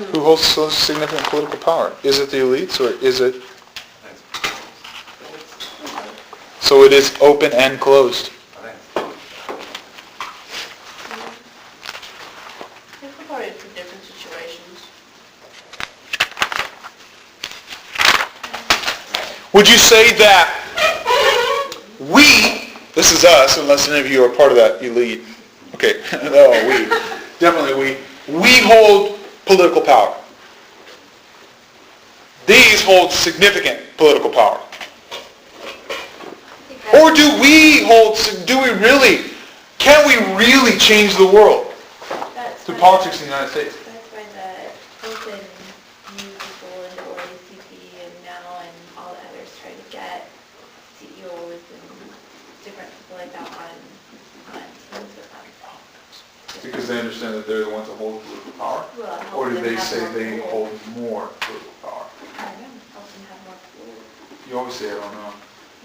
Who holds so significant political power? Is it the elites or is it... So it is open and closed. It's probably for different situations. Would you say that we, this is us, unless any of you are part of that elite, okay, no, we, definitely we hold political power. These hold significant political power. Or do we really, can we really change the world through politics in the United States? That's why the open new people into OACP and now and all the others try to get CEOs and different people like that on teams with them. Because they understand that they're the ones that hold political power? Well, it helps Or do them they have say more they pull. hold more political power? I don't know, helps them have more pull. You always say, I don't know.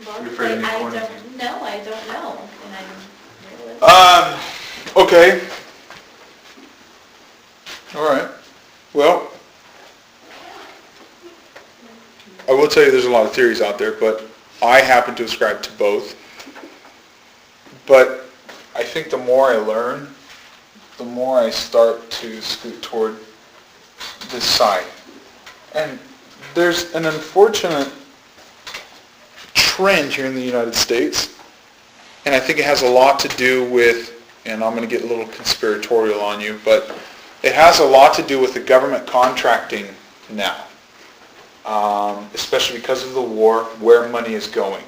Well, You're afraid of me I pointing to don't know, and I'm realistic. Okay. All right. Well, I will tell you there's a lot of theories out there, but I happen to ascribe to both. But I think the more I learn, the more I start to scoot toward this side. And there's an unfortunate trend here in the United States, and I think it has a lot to do with, and I'm going to get a little conspiratorial on you, but it has a lot to do with the government contracting now, especially because of the war, where money is going.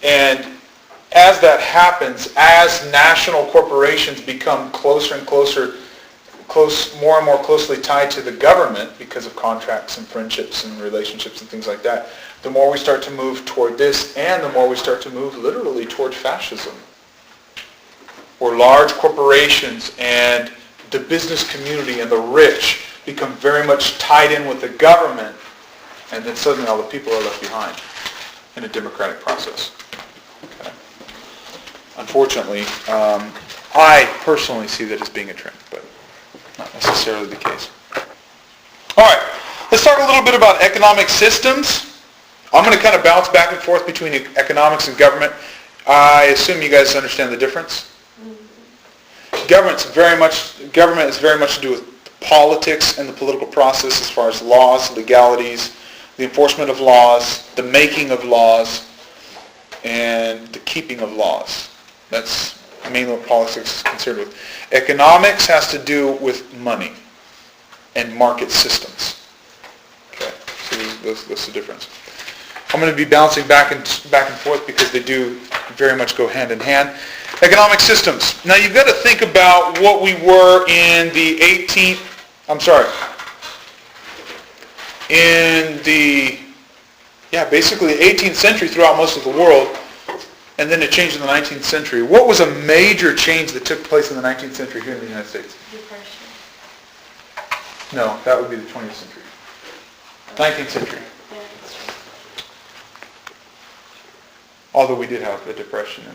And as that happens, as national corporations become closer and closer, more and more closely tied to the government because of contracts and friendships and relationships and things like that, the more we start to move toward this, and the more we start to move literally toward fascism, where large corporations and the business community and the rich become very much tied in with the government, and then suddenly all the people are left behind in a democratic process. Okay. Unfortunately, I personally see that as being a trend, but not necessarily the case. All right, let's talk a little bit about economic systems. I'm going to kind of bounce back and forth between economics and government. I assume you guys understand the difference. Government is very much to do with politics and the political process as far as laws, legalities, the enforcement of laws, the making of laws, and the keeping of laws. That's mainly what politics is concerned with. Economics has to do with money and market systems. Okay, so that's the difference. I'm going to be bouncing back and forth because they do very much go hand in hand. Economic systems. Now you've got to think about what we were in the basically the 18th century throughout most of the world, and then it changed in the 19th century. What was a major change that took place in the 19th century here in the United States? Depression. No, that would be the 20th century. 19th century. Yeah, that's true. Although we did have a depression in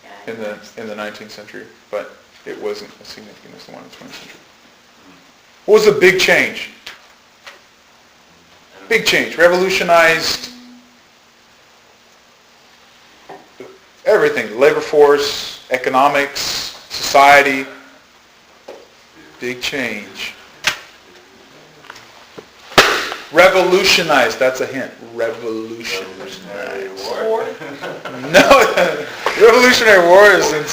Yeah, the 19th century, but it wasn't as significant as the one in the 20th century. What was the big change? Big change. Revolutionized everything. Labor force, economics, society. Big change. Revolutionized. That's a hint. Revolutionized. War? No, the Revolutionary War is in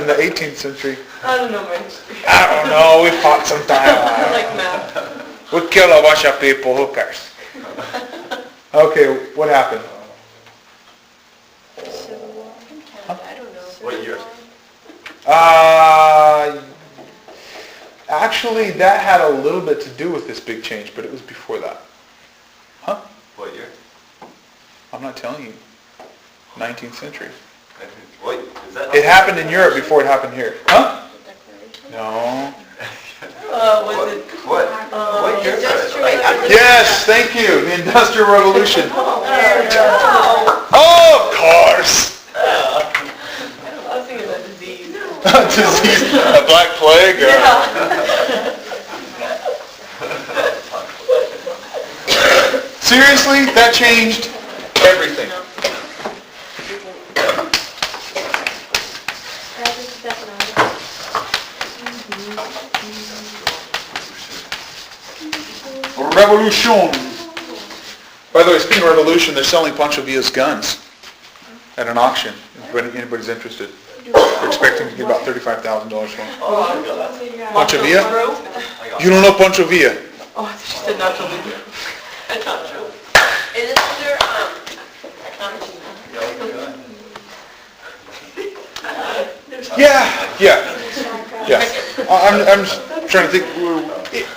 the 18th century. I don't know my history. I don't know. We fought some time. I like math. We killed a bunch of people. Who cares? Okay, what happened? Civil War. In Canada, I don't know. What year? Actually, that had a little bit to do with this big change, but it was before that. Huh? What year? I'm not telling you. 19th century. What? Is that? It happened in Europe before it happened here. Huh? The Declaration? No. Was it? What year? Industrial Yes, thank you. The Industrial Revolution. Oh, Oh, of course. I was thinking of a disease. Disease, a black plague. Seriously, that changed everything. That's just definitely. Revolution. By the way, speaking of revolution, they're selling Pancho Villa's guns at an auction. If anybody's interested. They're expecting to get about $35,000 for them. Pancho Villa? You don't know Pancho Villa? Oh, I thought she said Nacho Libre. Nacho. Is it under, Yeah. I'm just trying to think.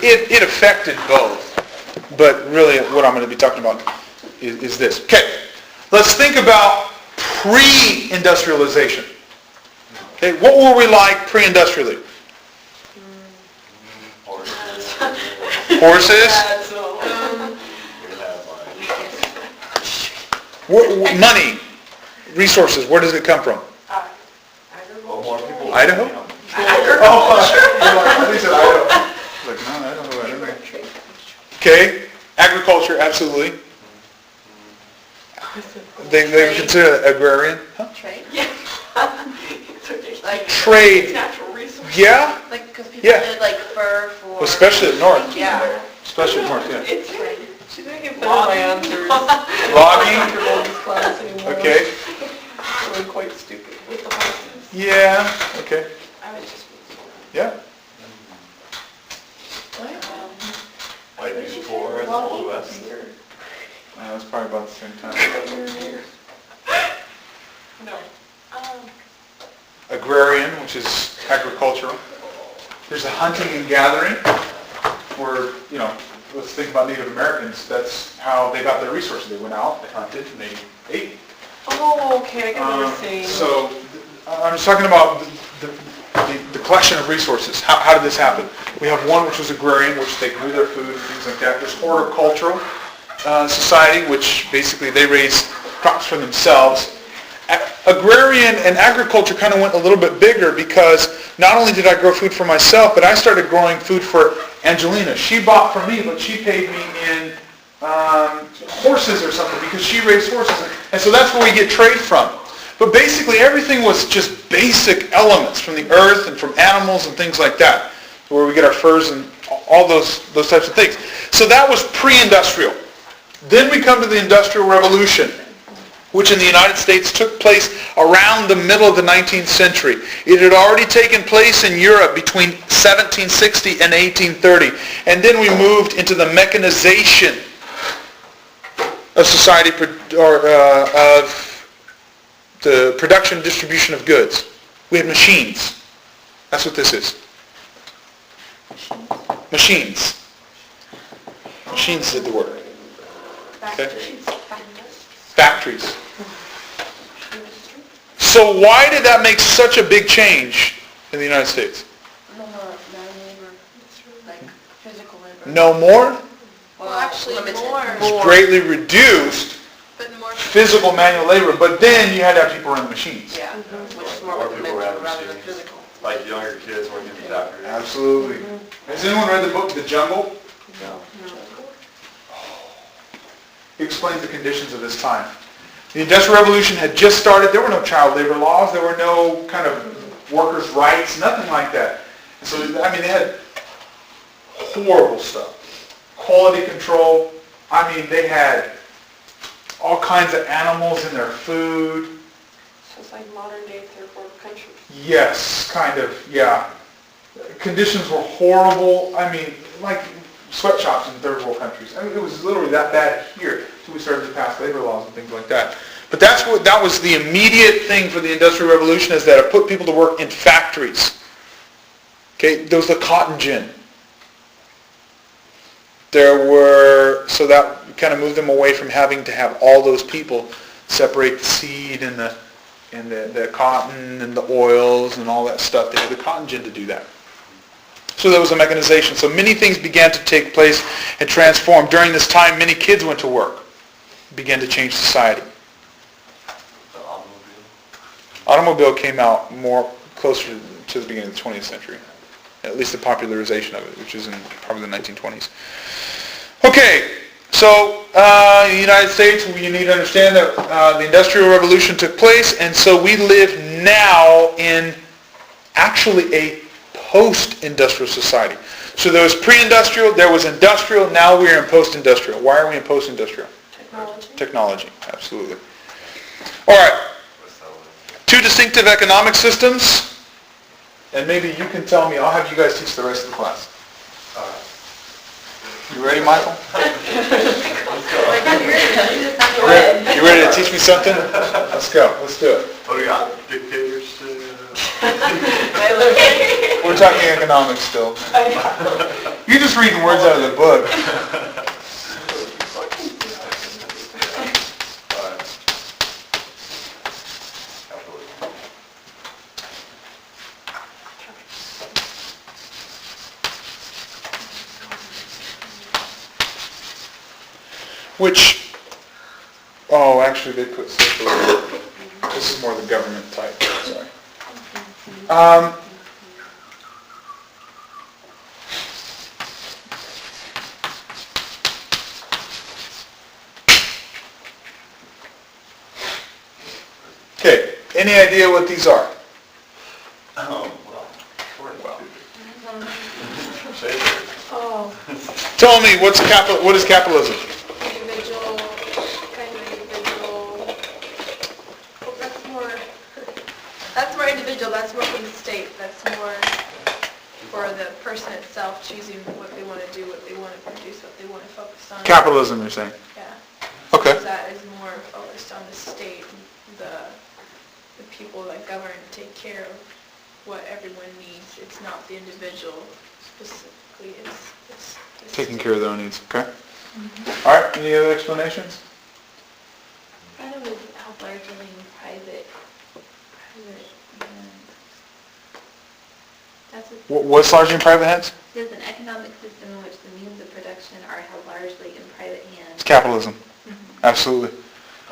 It affected both. But really what I'm going to be talking about is this. Okay, let's think about pre-industrialization. Okay, what were we like pre-industrially? Horses? Money, resources, where does it come from? Idaho? I think said Idaho. Like, no, I don't know that. Okay, agriculture, absolutely. They would consider that agrarian. Huh? Trade? Trade. Natural resources. Yeah, Like, because people Yeah. did like fur for... especially up north. Yeah. Especially up north, yeah. She's making fun of my answers. Logging, Class anymore. okay. Really quite stupid with the horses. Yeah, okay. I was just... Yeah. Like before in the Old West. That was probably about the same time. No. Agrarian, which is agricultural. There's a hunting and gathering, where, let's think about Native Americans. That's how they got their resources. They went out, they hunted, and they ate. Oh, okay, I get what you're saying. So I'm just talking about the collection of resources. How did this happen? We have one which was agrarian, which they grew their food and things like that. There's horticultural society, which basically they raised crops for themselves. Agrarian and agriculture kind of went a little bit bigger because not only did I grow food for myself, but I started growing food for Angelina. She bought from me, but she paid me in horses or something because she raised horses. And so that's where we get trade from. But basically everything was just basic elements from the earth and from animals and things like that, where we get our furs and all those types of things. So that was pre-industrial. Then we come to the Industrial Revolution, which in the United States took place around the middle of the 19th century. It had already taken place in Europe between 1760 and 1830. And then we moved into the mechanization of society, of the production and distribution of goods. We had machines. That's what this is. Machines. Machines did the work. Okay? Factories. So why did that make such a big change in the United States? No more labor, like physical labor. No more? Well, actually more. It's greatly reduced But more. physical manual labor, but then you had to have people run the machines. Yeah, which is more More like people mental around rather than machines. physical. Like younger kids working in the factory. Absolutely. Has anyone read the book The Jungle? No. It explains the conditions of this time. The Industrial Revolution had just started. There were no child labor laws. There were no kind of workers' rights, nothing like that. And so, they had horrible stuff. Quality control. They had all kinds of animals in their food. So it's like modern day third world countries. Yes, kind of, yeah. Conditions were horrible. Like sweatshops in third world countries. It was literally that bad here until we started to pass labor laws and things like that. But that was the immediate thing for the Industrial Revolution, is that it put people to work in factories. Okay, there was the cotton gin. So that kind of moved them away from having to have all those people separate the seed and the cotton and the oils and all that stuff. They had the cotton gin to do that. So there was a mechanization. So many things began to take place and transform. During this time, many kids went to work. Began to change society. The automobile. Automobile came out more closer to the beginning of the 20th century. At least the popularization of it, which is in probably the 1920s. Okay, so So, in the United States, you need to understand that the Industrial Revolution took place, and so we live now in actually a post-industrial society. So there was pre-industrial, there was industrial, now we're in post-industrial. Why are we in post-industrial? Technology. Technology, absolutely. All right, two distinctive economic systems, and maybe you can tell me, I'll have you guys teach the rest of the class. You ready, Michael? You ready to teach me something? Let's go, let's do it. What do we got? Dictators? We're talking economics still. You're just reading words out of the book. Which, oh, actually they put socialism. This is more the government type, sorry. Okay, any idea what these are? Oh, well. Say it. Oh, Tell me, what is capitalism? individual, kind of individual. Well, that's more individual, that's more for the state, that's more for the person itself choosing what they want to do, what they want to produce, what they want to focus on. Capitalism, you're saying? Yeah. Okay. That is more focused on the state, the people that govern take care of what everyone needs. It's not the individual specifically, it's the Taking state. care of their own needs, okay? All right, any other explanations? Kind of with how largely private, that's what What's largely in private hands? there's an economic system in which the means of production are held largely in private hands. It's capitalism, absolutely.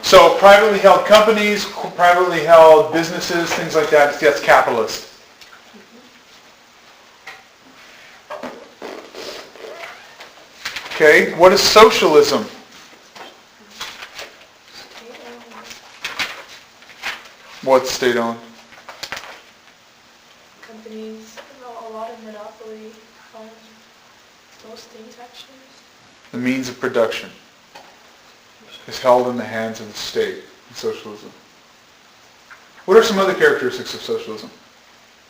So privately held companies, privately held businesses, things like that, that's capitalist. Okay, what is socialism? What's state-owned? Companies, a lot of monopoly on most things actually. The means of production is held in the hands of the state in socialism. What are some other characteristics of socialism?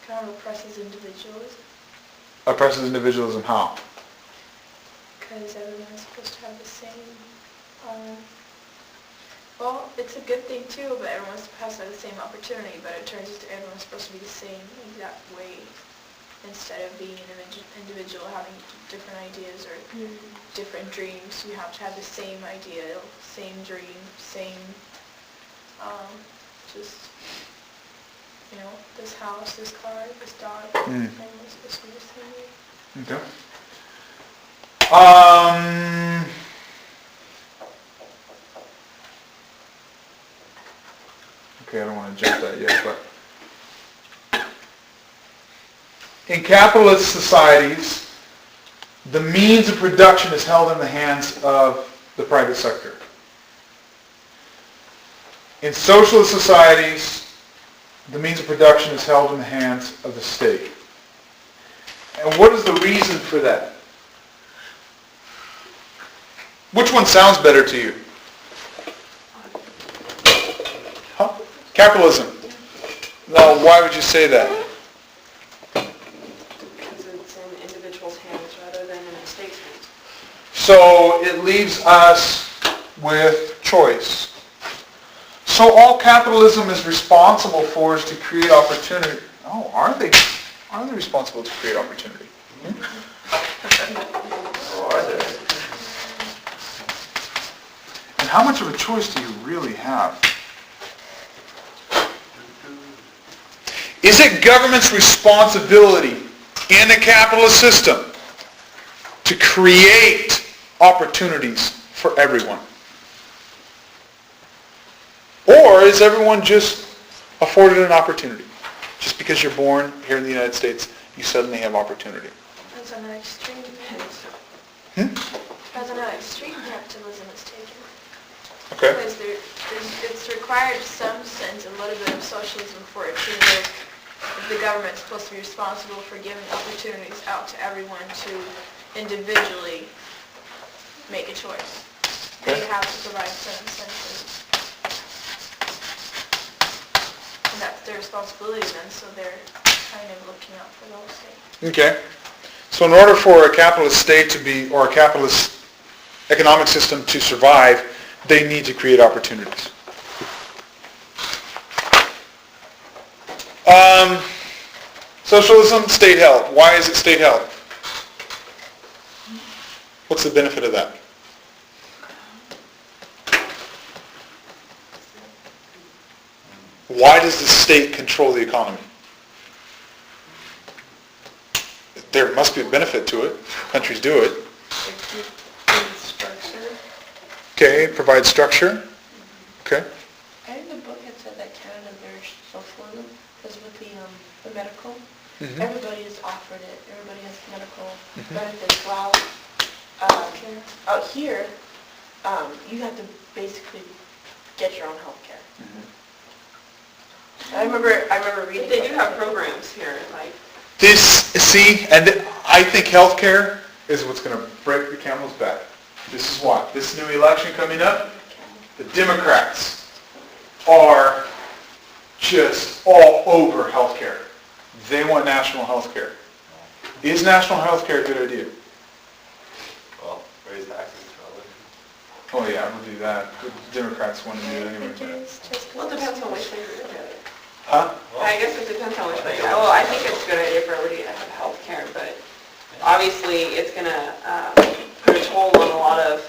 Kind of oppresses individuals Oppresses individualism how? because everyone's supposed to have the same, well, it's a good thing too, but everyone's supposed to have the same opportunity, but it turns into everyone's supposed to be the same exact way instead of being an individual having different ideas or different dreams. You have to have the same idea, same dream, same, just, this house, this car, this dog, everyone's supposed to be the same way. Okay. Okay, I don't want to jump that yet, but in capitalist societies, the means of production is held in the hands of the private sector. In socialist societies, the means of production is held in the hands of the state. And what is the reason for that? Which one sounds better to you? Huh? Capitalism. Now, why would you say that? Because it's in individuals' hands rather than in the state's hands. So it leaves us with choice. So all capitalism is responsible for is to create opportunity. Oh, are they responsible to create opportunity? Or are there? And how much of a choice do you really have? Is it government's responsibility in a capitalist system to create opportunities for everyone? Or is everyone just afforded an opportunity? Just because you're born here in the United States, you suddenly have opportunity. Depends on the extreme. Hmm? Depends depends on how extreme capitalism is taken. Okay. Because it's required some sense, a little bit of socialism for it to work. If the government's supposed to be responsible for giving opportunities out to everyone to individually make a choice. They Okay. have to provide some incentives. And that's their responsibility then, so they're kind of looking out for those things. Okay. So in order for a capitalist state to be, or a capitalist economic system to survive, they need to create opportunities. Socialism, state help. Why is it state help? What's the benefit of that? Why does the state control the economy? There must be a benefit to it. Countries do it. It gives structure. Okay, it provides structure. Okay. I think the book had said that Canada very socialism, because with the medical, everybody is offered it. Everybody has medical benefits. While out here, you have to basically get your own health care. I remember reading. They do have programs here, like, And I think healthcare is what's going to break the camel's back. This is why. This new election coming up, the Democrats are just all over healthcare. They want national healthcare. Is national healthcare a good idea? Well, raise taxes probably. Oh yeah, we'll do that. The Democrats want to do it anyway. well, it depends on which way you look at it. Huh? I guess it depends on which way you, well, I think it's a good idea for everybody to have health care, but obviously it's going to put a toll on a lot of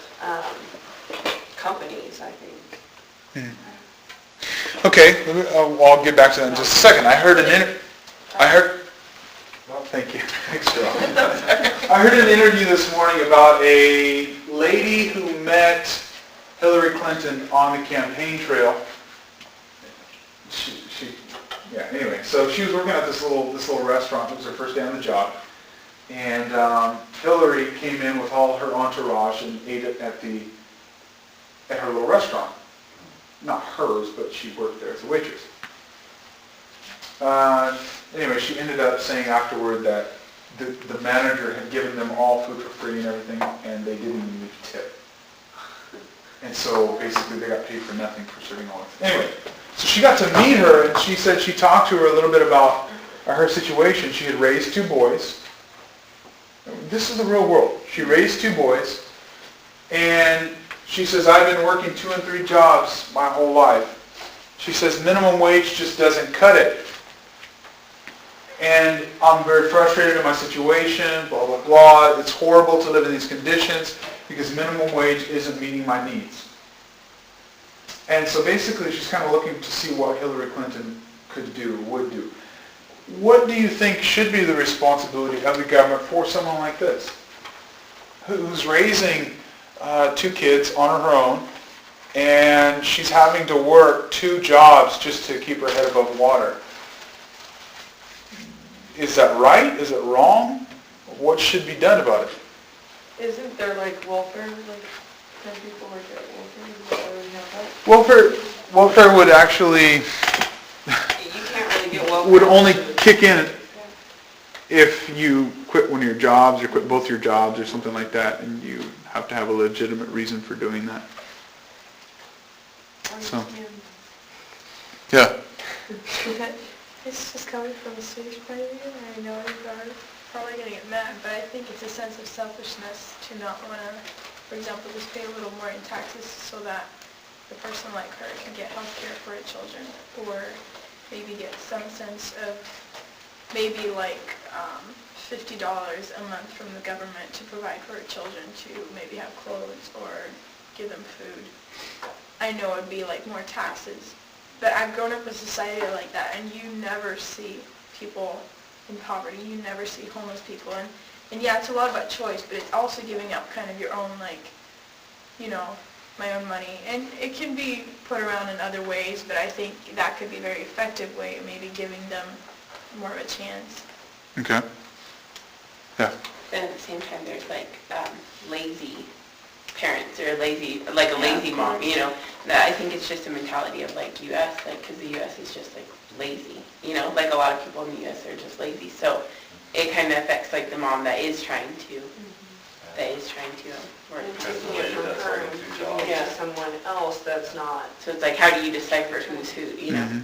companies, I think. Okay, I'll get back to that in just a second. I heard, well, thank you. Thanks, Joe. I heard an interview this morning about a lady who met Hillary Clinton on the campaign trail. Anyway, so she was working at this little restaurant. It was her first day on the job. And Hillary came in with all her entourage and ate it at her little restaurant. Not hers, but she worked there as a waitress. Anyway, she ended up saying afterward that the manager had given them all food for free and everything, and they didn't even leave a tip. And so basically they got paid for nothing for serving all this. Anyway, so she got to meet her, and she said she talked to her a little bit about her situation. She had raised 2 boys. This is the real world. She raised 2 boys, and she says, I've been working 2 and 3 jobs my whole life. She says, minimum wage just doesn't cut it. And I'm very frustrated in my situation, blah, blah, blah. It's horrible to live in these conditions because minimum wage isn't meeting my needs. And so basically she's kind of looking to see what Hillary Clinton would do. What do you think should be the responsibility of the government for someone like this? Who's raising 2 kids on her own, and she's having to work 2 jobs just to keep her head above water. Is that right? Is it wrong? What should be done about it? Isn't there like welfare, like 10 people work at welfare? Does that already have that? Welfare would actually, You can't really get welfare. would only kick in if you quit one of your jobs or quit both your jobs or something like that, and you have to have a legitimate reason for doing that. So, yeah. It's just coming from a Swedish point of view, and I know you are probably going to get mad, but I think it's a sense of selfishness to not want to, for example, just pay a little more in taxes so that the person like her can get health care for her children, or maybe get some sense of maybe like $50 a month from the government to provide for her children, to maybe have clothes or give them food. I know it would be like more taxes. But I've grown up in a society like that, and you never see people in poverty. You never see homeless people. And yeah, it's a lot about choice, but it's also giving up kind of your own, like, you know, my own money. And it can be put around in other ways, but I think that could be a very effective way of maybe giving them more of a chance. Okay. Yeah. Then at the same time, there's like lazy parents or lazy, like a lazy mom, you know. That I think it's just a mentality of like U.S., like, because the U.S. is just like lazy, you know, like a lot of people in the U.S. are just lazy. So it kind of affects like the mom that is trying to work. Taking it from her and giving it to someone else that's not. So it's like, how do you decipher who's who, you know?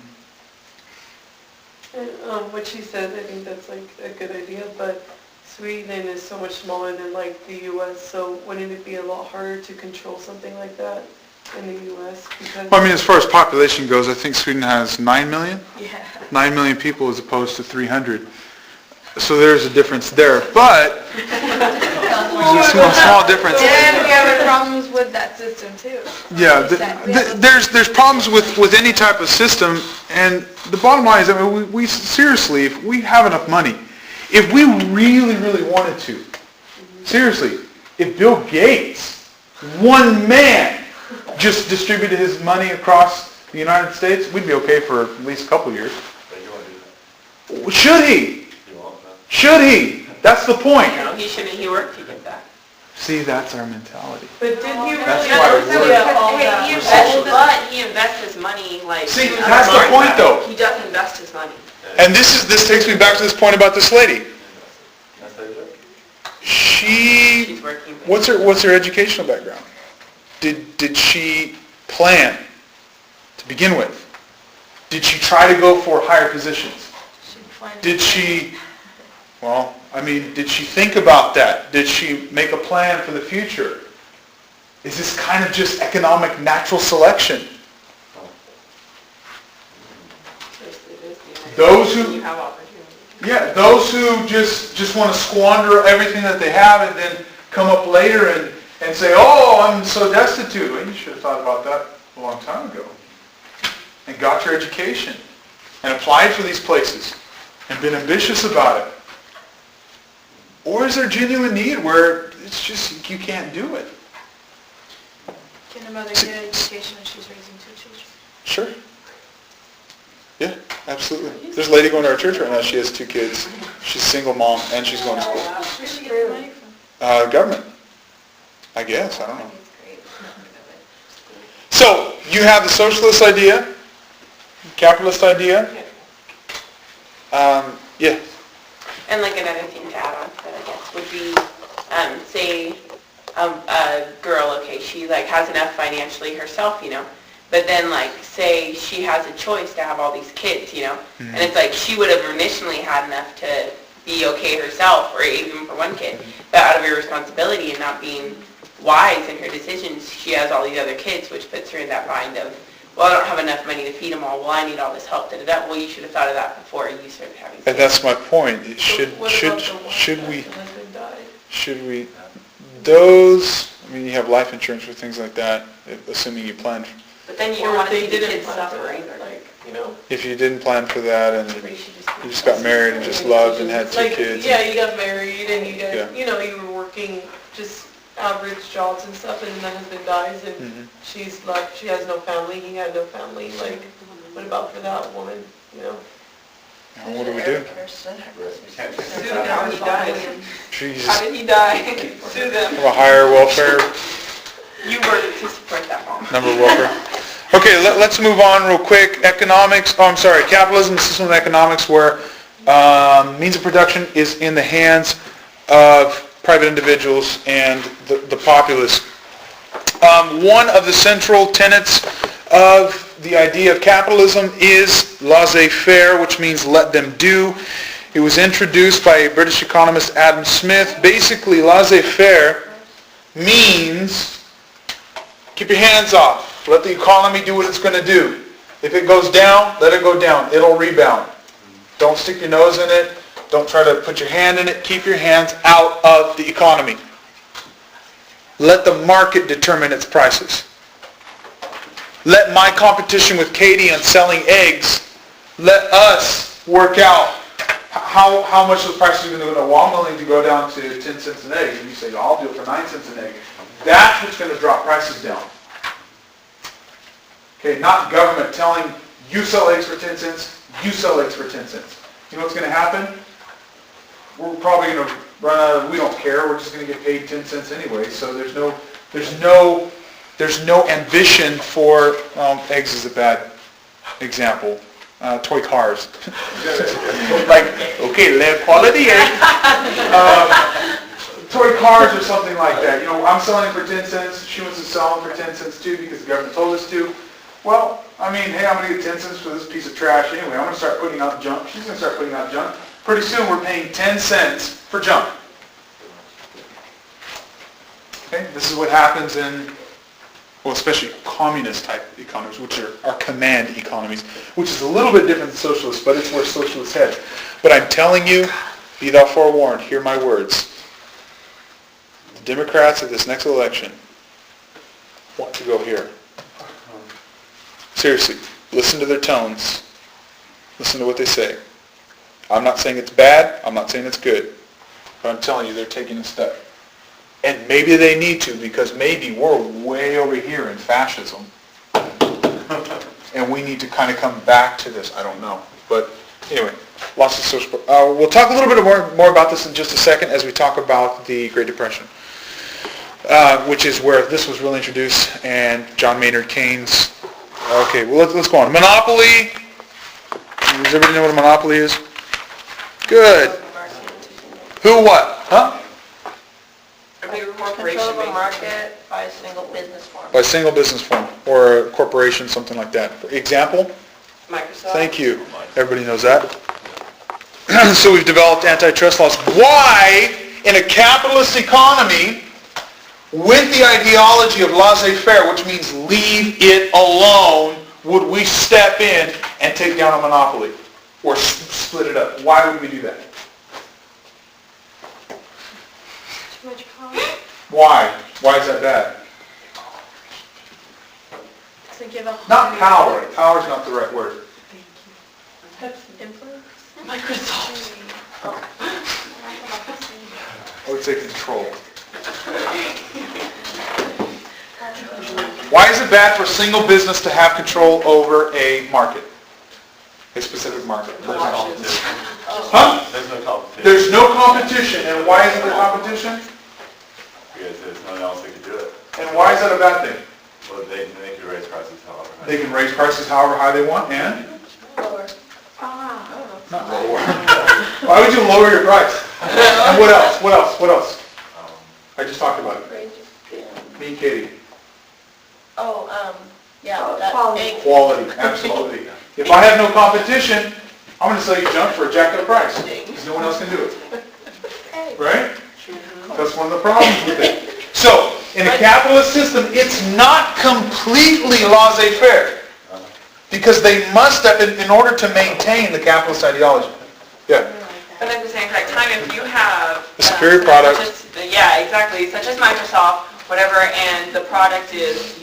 And what she said, I think that's like a good idea, but Sweden is so much smaller than like the U.S., so wouldn't it be a lot harder to control something like that in the U.S.? Because Well, I mean, as far as population goes, I think Sweden has 9 million? Yeah. 9 million people as opposed to 300. So there's a difference there, but there's a small difference. And we have problems with that system too. Yeah, there's problems with any type of system, and the bottom line is, I mean, we seriously, if we have enough money, if we really, really wanted to, seriously, if Bill Gates, one man, just distributed his money across the United States, we'd be okay for at least a couple years. But you won't do that. Should he? You won't, no. Should he? That's the point. You know, he shouldn't, he worked to get that. See, that's our mentality. But did he really? That's why we're- Yeah, all that. He invests his money like. See, that's the point though. He does invest his money. And this takes me back to this point about this lady. That's how you do it. She's working. What's her educational background? Did she plan to begin with? Did she try to go for higher positions? Did she, well, I mean, did she think about that? Did she make a plan for the future? Is this kind of just economic natural selection? Those who, You have opportunity. yeah, those who just want to squander everything that they have and then come up later and say, oh, I'm so destitute. Well, you should have thought about that a long time ago. And got your education and applied for these places and been ambitious about it. Or is there genuine need where it's just, you can't do it? Can a mother get an education when she's raising 2 children? Sure. Yeah, absolutely. There's a lady going to our church right now. She has 2 kids. She's a single mom and she's going to school. Where's she getting the money from? Government. I guess. I don't know. So, you have the socialist idea, capitalist idea. Yeah. And like another thing to add on to that, I guess, would be, say, a girl, okay, she like has enough financially herself, you know, but then like, say she has a choice to have all these kids, you know, and it's like she would have initially had enough to be okay herself, or even for one kid, but out of irresponsibility and not being wise in her decisions, she has all these other kids, which puts her in that bind of, well, I don't have enough money to feed them all. Well, I need all this help. Well, you should have thought of that before you started having kids. And that's my point. Should What about the one should that we the husband died? should we those? I mean, you have life insurance for things like that, assuming you planned. But then you Or don't want to they see the didn't kids plan for suffer that, either. like, you know. If you didn't plan for that and Maybe she you just got married and just loved and had 2 like, kids. yeah, you got married and you got, Yeah. you know, you were working just average jobs and stuff, and then the husband dies and she's left, she has no family, he had no family, like, what about for that woman, you know? Now, what do we do? You can't take Sue that them, out. he died. Jesus. How did he die? Sue them. Have a higher welfare You work to support that mom. number of welfare. Okay, let's move on real quick. Economics. Oh, I'm sorry. Capitalism, the system of economics, where means of production is in the hands of private individuals and the populace. One of the central tenets of the idea of capitalism is laissez-faire, which means let them do. It was introduced by British economist Adam Smith. Basically, laissez-faire means keep your hands off. Let the economy do what it's going to do. If it goes down, let it go down. It'll rebound. Don't stick your nose in it. Don't try to put your hand in it. Keep your hands out of the economy. Let the market determine its prices. Let my competition with Katie on selling eggs, let us work out how much those prices are going to go down. Well, I'm willing to go down to 10 cents an egg. And you say, I'll do it for 9 cents an egg. That's what's going to drop prices down. Okay, not government telling you sell eggs for 10 cents, you sell eggs for 10 cents. You know what's going to happen? We're probably going to run out of, we don't care, we're just going to get paid 10 cents anyway, so there's no There's no ambition for, eggs is a bad example, toy cars. Like, okay, lab quality egg. Toy cars or something like that. You know, I'm selling for 10 cents, she wants to sell them for 10 cents too because the government told us to. Well, I mean, hey, I'm going to get 10 cents for this piece of trash anyway. I'm going to start putting out junk. She's going to start putting out junk. Pretty soon we're paying 10 cents for junk. Okay, this is what happens in, well, especially communist type economies, which are command economies, which is a little bit different than socialists, but it's where socialists head. But I'm telling you, be thou forewarned, hear my words. The Democrats at this next election want to go here. Seriously, listen to their tones. Listen to what they say. I'm not saying it's bad. I'm not saying it's good. But I'm telling you, they're taking a step. And maybe they need to, because maybe we're way over here in fascism. And we need to kind of come back to this. I don't know. But anyway, lots of social... we'll talk a little bit more about this in just a second as we talk about the Great Depression, which is where this was really introduced, and John Maynard Keynes. Okay, well, let's go on. Monopoly. Does everybody know what a monopoly is? Good. Who, what? Huh? A bigger corporation. Control of a market by a single business form. By a single business form, or a corporation, something like that. For example? Microsoft. Thank you. Everybody knows that. So we've developed antitrust laws. Why, in a capitalist economy, with the ideology of laissez-faire, which means leave it alone, would we step in and take down a monopoly or split it up? Why would we do that? Too much power. Why? Why is that bad? To give a Not power. Power is not the right word. influence. Microsoft. I would say control. Why is it bad for a single business to have control over a market? A specific market. Huh? There's no competition. There's no competition. And why isn't there competition? Because there's no one else that could do it. And why is that a bad thing? Well, they can raise prices however high. They can raise prices however high they want, and? Lower. Not lower. Why would you lower your price? And what else? What else? What else? I just talked about it. Me and Katie. Yeah, Quality. Quality, absolutely. If I have no competition, I'm going to sell you junk for a jacked up price, because no one else can do it. Right? That's one of the problems with it. So, in a capitalist system, it's not completely laissez-faire, because they must, in order to maintain the capitalist ideology. Yeah. But at the same time, if you have... A superior product. Yeah, exactly, such as Microsoft, whatever, and the product is,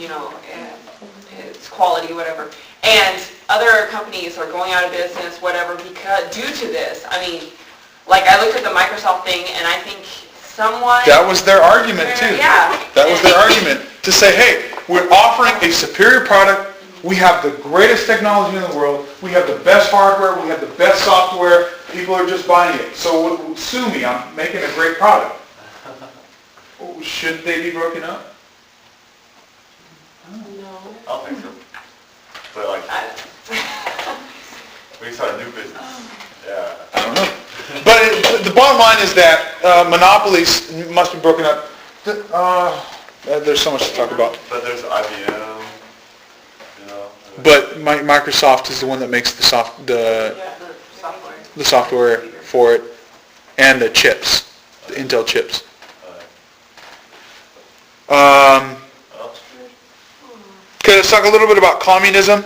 it's quality, whatever, and other companies are going out of business, whatever, because due to this. I mean, like I looked at the Microsoft thing, and I think someone... That was their argument, too. Yeah. That was their argument, to say, hey, we're offering a superior product, we have the greatest technology in the world, we have the best hardware, we have the best software, people are just buying it. So sue me, I'm making a great product. Shouldn't they be broken up? I don't think so. But like, we start a new business. Yeah. I don't know. But the bottom line is that monopolies must be broken up. There's so much to talk about. But there's IBM, But Microsoft is the one that makes the software for it, and the chips, the Intel chips. Okay, let's talk a little bit about communism.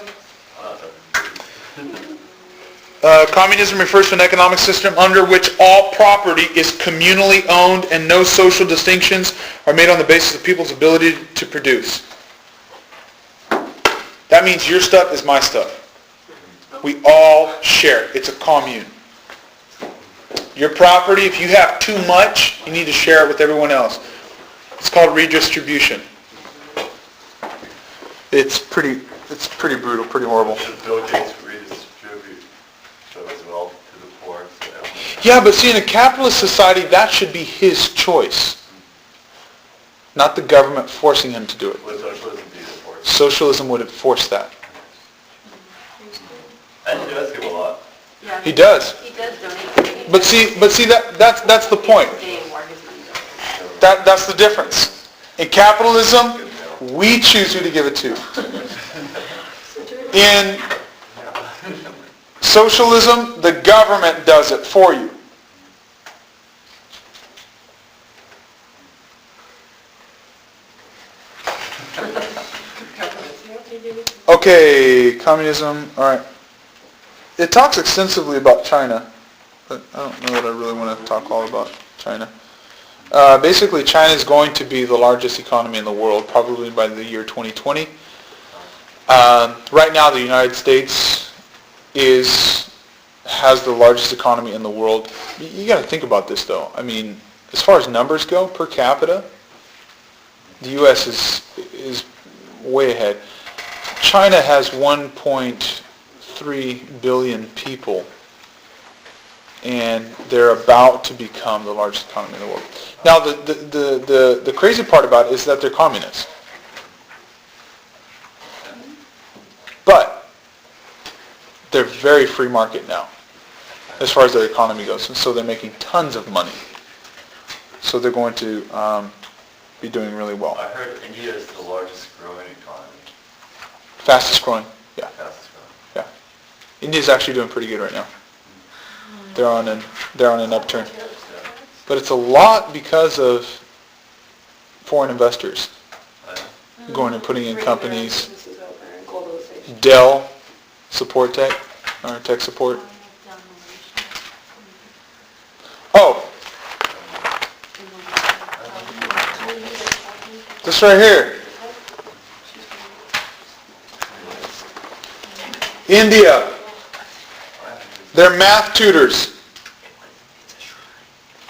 Communism refers to an economic system under which all property is communally owned and no social distinctions are made on the basis of people's ability to produce. That means your stuff is my stuff. We all share. It's a commune. Your property, if you have too much, you need to share it with everyone else. It's called redistribution. It's pretty brutal, pretty horrible. Bill Gates redistribute as well to the poor. Yeah, but see, in a capitalist society, that should be his choice. not the government forcing him to do it. Would socialism be enforced? Socialism would enforce that. And he does give a lot. Yeah. He does. He does donate. But see that's the point. That's the difference. In capitalism, we choose who to give it to. In socialism, the government does it for you. Okay, communism, all right. It talks extensively about China, but I don't know that I really want to talk all about China. Basically, China is going to be the largest economy in the world, probably by the year 2020. Right now, the United States has the largest economy in the world. You got to think about this, though. I mean, as far as numbers go, per capita, the U.S. is way ahead. China has 1.3 billion people, and they're about to become the largest economy in the world. Now, the crazy part about it is that they're communists. But they're very free market now, as far as their economy goes, and so they're making tons of money. So they're going to be doing really well. I heard India is the largest growing economy. Fastest growing, yeah. Fastest growing. Yeah. India's actually doing pretty good right now. They're on an upturn. But it's a lot because of foreign investors going and putting in companies. Dell, support tech, or tech support. Oh! This right here. India. They're math tutors.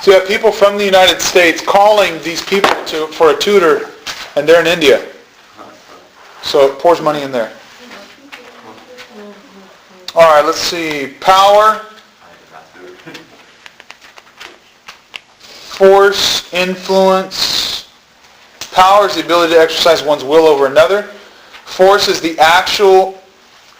So you have people from the United States calling these people for a tutor, and they're in India. So it pours money in there. All right, let's see. Power, force, influence. Power is the ability to exercise one's will over another. Force is the actual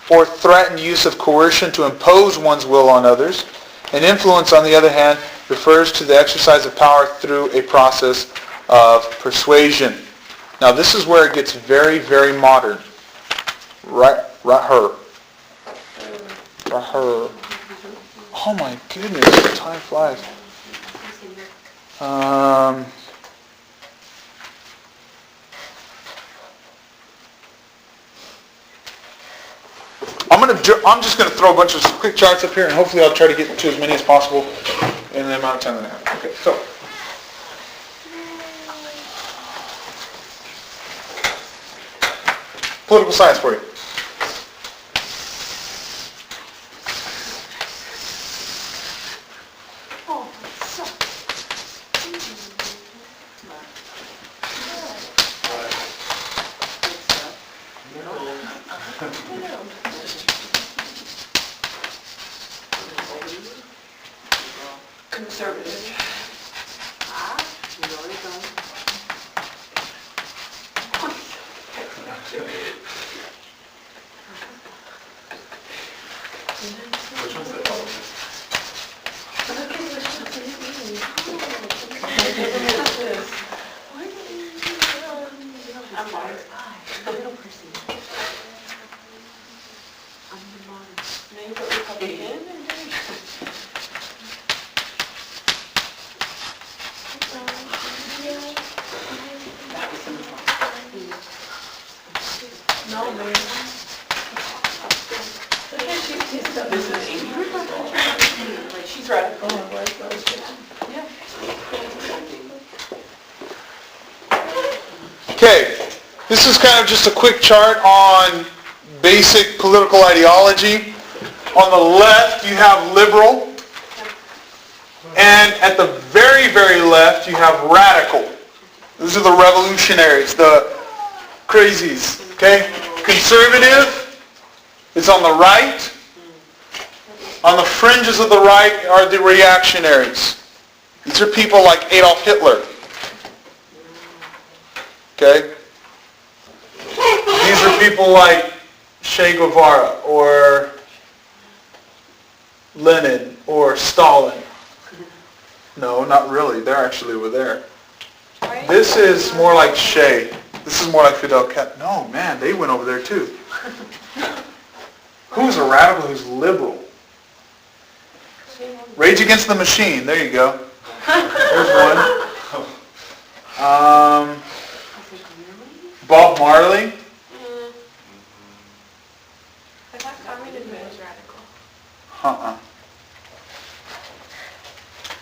or threatened use of coercion to impose one's will on others. And influence, on the other hand, refers to the exercise of power through a process of persuasion. Now this is where it gets very, very modern. Right here. Oh my goodness, time flies. I'm just going to throw a bunch of quick charts up here, and hopefully I'll try to get to as many as possible in the amount of time that I have. Okay, so. Political science for you. Conservative. Which one's that? She's radical. Okay, this is kind of just a quick chart on basic political ideology. On the left, you have liberal. And at the very, very left, you have radical. These are the revolutionaries, the crazies. Okay? Conservative is on the right. On the fringes of the right are the reactionaries. These are people like Adolf Hitler. Okay? These are people like Che Guevara or Lenin or Stalin. No, not really. They're actually over there. This is more like Che. This is more like Fidel Castro. No, man, they went over there too. Who's a radical? Who's liberal? Rage Against the Machine. There you go. There's one. Bob Marley. I thought communism was radical. Uh-uh.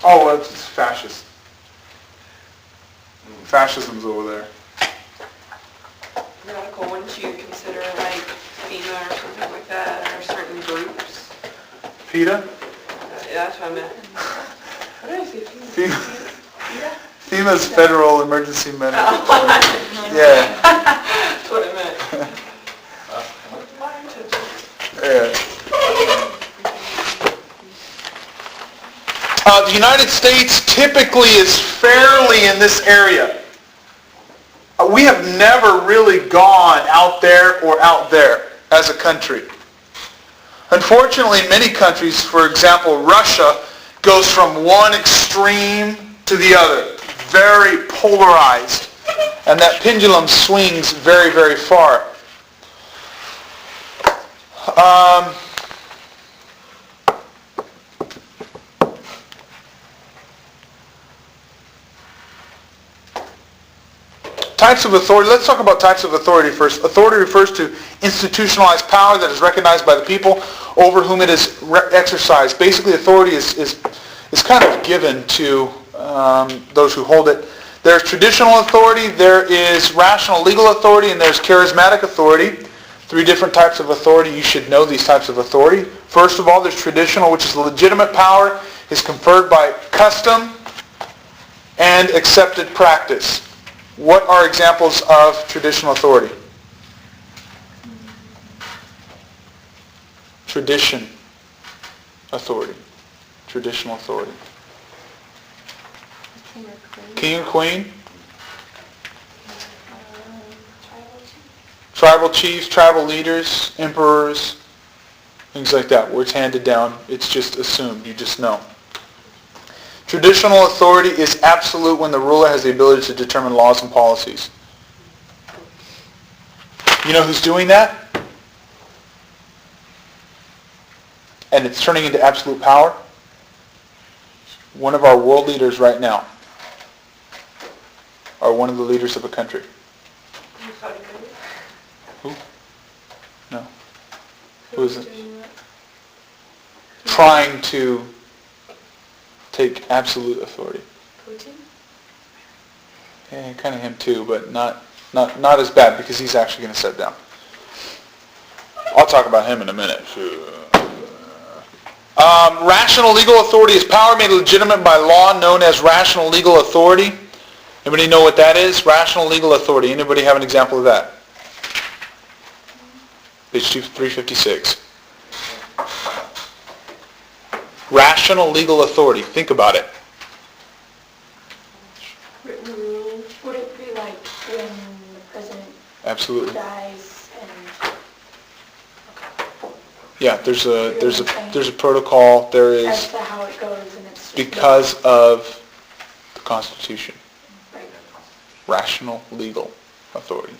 Oh, well, it's fascist. Fascism's over there. Radical, wouldn't you consider like FEMA or something like that, or certain groups? PETA? That's what I meant. What did I say? FEMA. FEMA's Federal Emergency Medical. Yeah. That's what I meant. Yeah. The United States typically is fairly in this area. We have never really gone out there or out there as a country. Unfortunately, many countries, for example, Russia, goes from one extreme to the other, very polarized, and that pendulum swings very, very far. Types of authority. Let's talk about types of authority first. Authority refers to institutionalized power that is recognized by the people over whom it is exercised. Basically, authority is kind of given to those who hold it. There's traditional authority, there is rational legal authority, and there's charismatic authority. 3 different types of authority. You should know these types of authority. First of all, there's traditional, which is legitimate power, is conferred by custom and accepted practice. What are examples of traditional authority? Tradition authority. Traditional authority. King or queen? Tribal chiefs, tribal leaders, emperors, things like that. Where it's handed down, it's just assumed. You just know. Traditional authority is absolute when the ruler has the ability to determine laws and policies. You know who's doing that? And it's turning into absolute power? One of our world leaders right now. Or one of the leaders of a country. Who? No. Who is it? Trying to take absolute authority. Putin? Yeah, kind of him too, but not as bad because he's actually going to sit down. I'll talk about him in a minute. Rational legal authority is power made legitimate by law known as rational legal authority. Anybody know what that is? Rational legal authority. Anybody have an example of that? Page 356. Rational legal authority. Think about it. Written rule, would it be like when the president Absolutely. dies and... Yeah, there's a protocol. There As is to how it goes and it's... because of the Constitution. Right. Rational legal authority.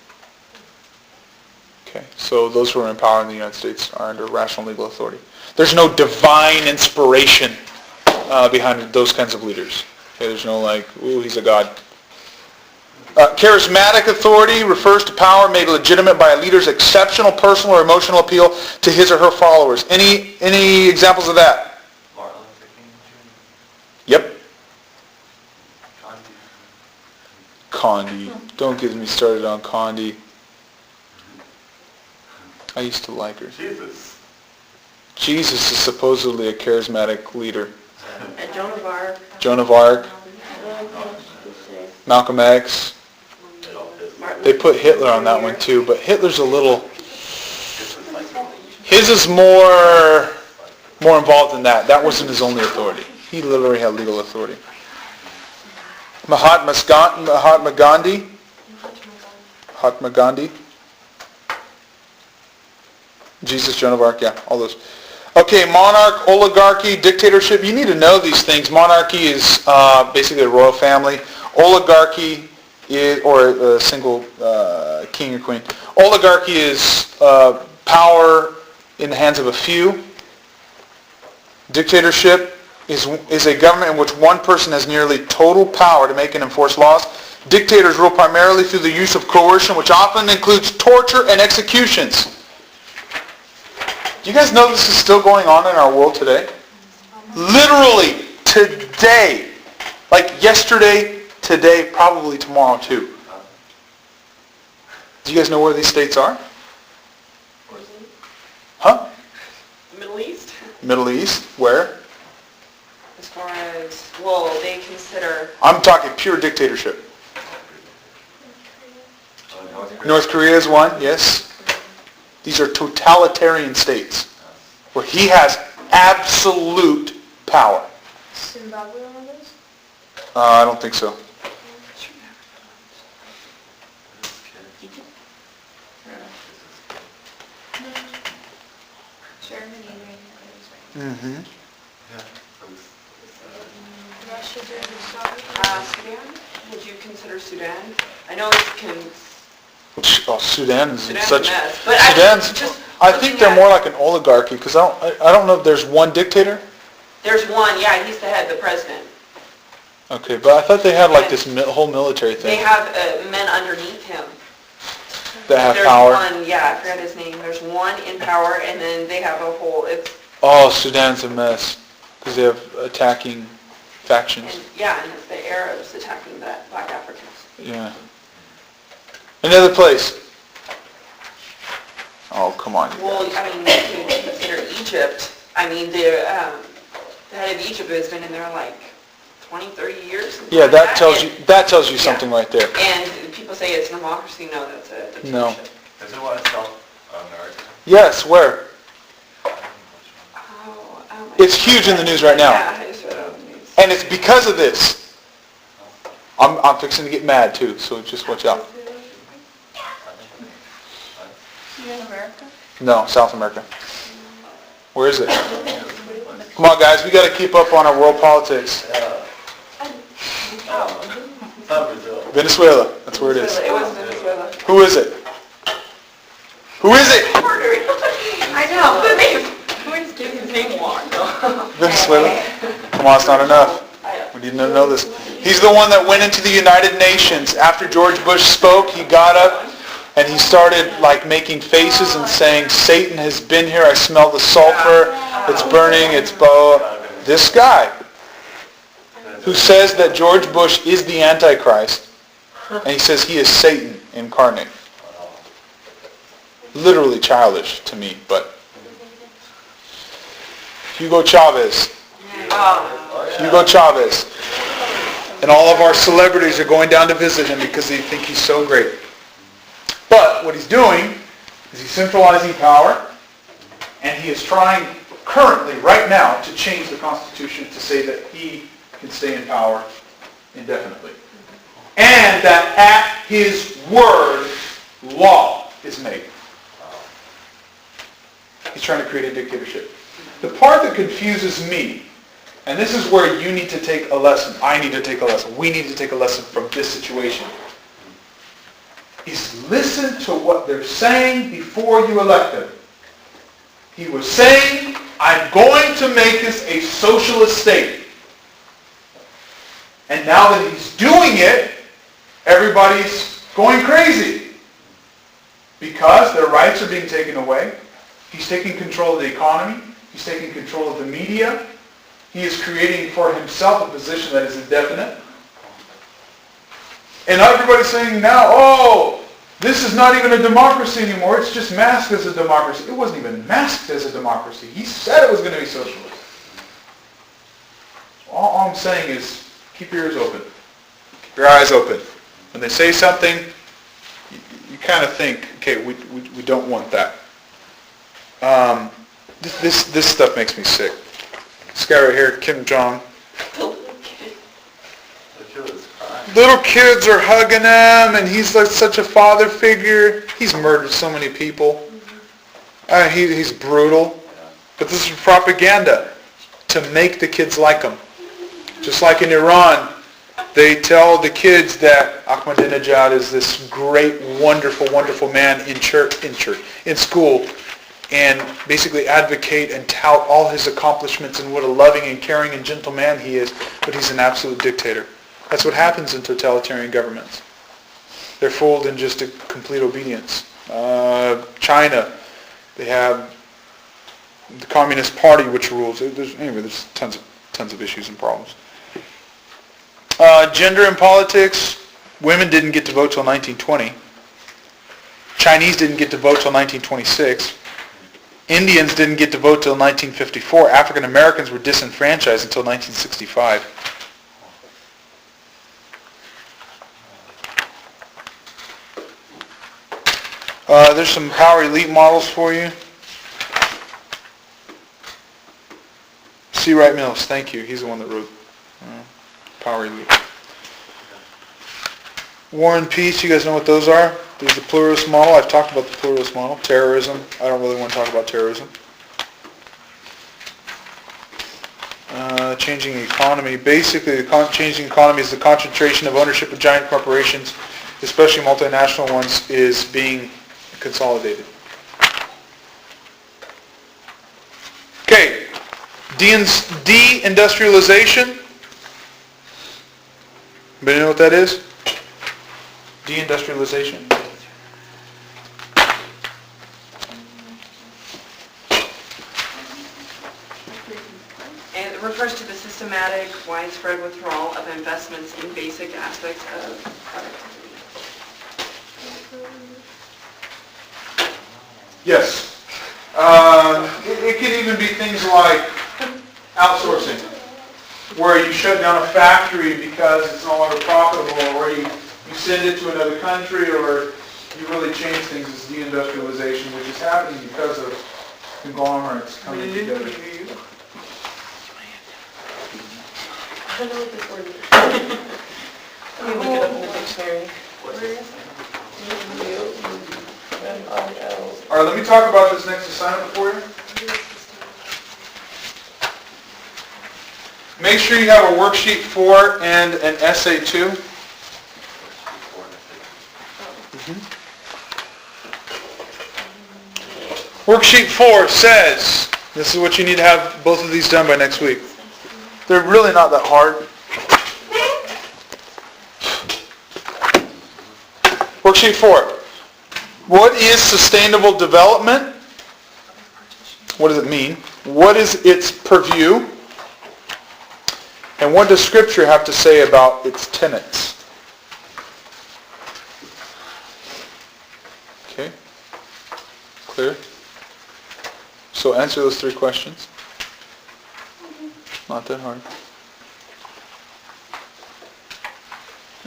Okay, so those who are in power in the United States are under rational legal authority. There's no divine inspiration behind those kinds of leaders. Okay, there's no like, ooh, he's a god. Charismatic authority refers to power made legitimate by a leader's exceptional personal or emotional appeal to his or her followers. Any examples of that? Martin Luther King Jr. Yep. Gandhi. Condi. Don't get me started on Condi. I used to like her. Jesus is supposedly a charismatic leader. And Joan of Arc. Joan of Arc, Malcolm X. They put Hitler on that one too, but Hitler's a little... His is more involved than that. That wasn't his only authority. He literally had legal authority. Mahatma Gandhi. Mahatma Gandhi. Jesus, Joan of Arc, yeah, all those. Okay, monarch, oligarchy, dictatorship. You need to know these things. Monarchy is basically a royal family. Oligarchy is, or a single king or queen. Oligarchy is power in the hands of a few. Dictatorship is a government in which one person has nearly total power to make and enforce laws. Dictators rule primarily through the use of coercion, which often includes torture and executions. Do you guys know this is still going on in our world today? Literally today. Like yesterday, today, probably tomorrow too. Do you guys know where these states are? Huh? Middle East, Middle East. Where? as far as, well, they consider, I'm talking pure dictatorship. North Korea. North Korea is one, yes. These are totalitarian states where he has absolute power. Zimbabwe one of those? I don't think so. Germany right now is right. Mm-hmm. Russia doing the Sudan, would you consider Sudan? I know it's Oh, Sudan is Sudan's such. a mess, but I think they're more like an oligarchy because I don't know if there's one dictator. There's one, yeah, he's the head, the president. Okay, but I thought they had like this whole military They thing have men underneath him. that have There's power. one, yeah, I forgot his name. There's one in power, and then they have a whole, it's, Oh, Sudan's a mess because they have attacking factions. and, yeah, and it's the Arabs attacking the Black Africans. Yeah. Another place. Oh, come on. you Well, guys. I mean, you could consider Egypt. I mean, the head of Egypt has been in there like 20, 30 years. something Yeah, like that tells you something right there. And people say it's democracy. No, that's a dictatorship. No. Is it one in South America? Yes, where? Oh, my It's huge in the news right now. Yeah, I just read it on the news. And it's because of this. I'm fixing to get mad too, so just watch out. in America? No, South America. Where is it? Come on, guys, we got to keep up on our world politics. It's not Brazil. Venezuela, that's where it is. It was Venezuela. Who is it? Who is it? I know. The name. We're just giving his name long. Venezuela? Come on, it's not enough. We need to know this. He's the one that went into the United Nations. After George Bush spoke, he got up and he started like making faces and saying, Satan has been here, I smell the sulfur, it's burning, it's this guy who says that George Bush is the Antichrist, and he says he is Satan incarnate. Literally childish to me, but Hugo Chavez. Hugo Chavez. And all of our celebrities are going down to visit him because they think he's so great. But what he's doing is he's centralizing power, and he is trying currently, right now, to change the Constitution to say that he can stay in power indefinitely. And that at his word, law is made. He's trying to create a dictatorship. The part that confuses me, and this is where you need to take a lesson, I need to take a lesson, we need to take a lesson from this situation, is listen to what they're saying before you elect them. He was saying, I'm going to make this a socialist state. And now that he's doing it, everybody's going crazy. Because their rights are being taken away. He's taking control of the economy. He's taking control of the media. He is creating for himself a position that is indefinite. And everybody's saying now, oh, this is not even a democracy anymore. It's just masked as a democracy. It wasn't even masked as a democracy. He said it was going to be socialist. All I'm saying is keep your ears open. Keep your eyes open. When they say something, you kind of think, okay, we don't want that. This stuff makes me sick. This guy right here, Kim Jong. little kids are hugging him, and he's like such a father figure. He's murdered so many people. He's brutal. But this is propaganda to make the kids like him. Just like in Iran, they tell the kids that Ahmadinejad is this great, wonderful, wonderful man in school, and basically advocate and tout all his accomplishments and what a loving and caring and gentle man he is, but he's an absolute dictator. That's what happens in totalitarian governments. They're fooled in just a complete obedience. China, they have the Communist Party which rules. There's tons of issues and problems. Gender in politics, women didn't get to vote till 1920. Chinese didn't get to vote till 1926. Indians didn't get to vote till 1954. African Americans were disenfranchised until 1965. There's some power elite models for you. C. Wright Mills, thank you. He's the one that wrote Power Elite. War and Peace, you guys know what those are? There's the pluralist model. I've talked about the pluralist model. Terrorism. I don't really want to talk about terrorism. Changing economy. Basically, the changing economy is the concentration of ownership of giant corporations, especially multinational ones, is being consolidated. Okay. De-industrialization. Anybody know what that is? De-industrialization. And it refers to the systematic, widespread withdrawal of investments in basic aspects of productivity. Yes. It could even be things like outsourcing, where you shut down a factory because it's no longer profitable, or you send it to another country, or you really change things. It's deindustrialization, which is happening because of conglomerates coming together. I don't know what this word is. Let me look it up in the dictionary. All right, let me talk about this next assignment for you. Make sure you have a worksheet 4 and an essay 2. Worksheet 4 says, this is what you need to have both of these done by next week. They're really not that hard. Worksheet 4. What is sustainable development? What does it mean? What is its purview? And what does Scripture have to say about its tenets? Okay? Clear? So answer those 3 questions. Not that hard.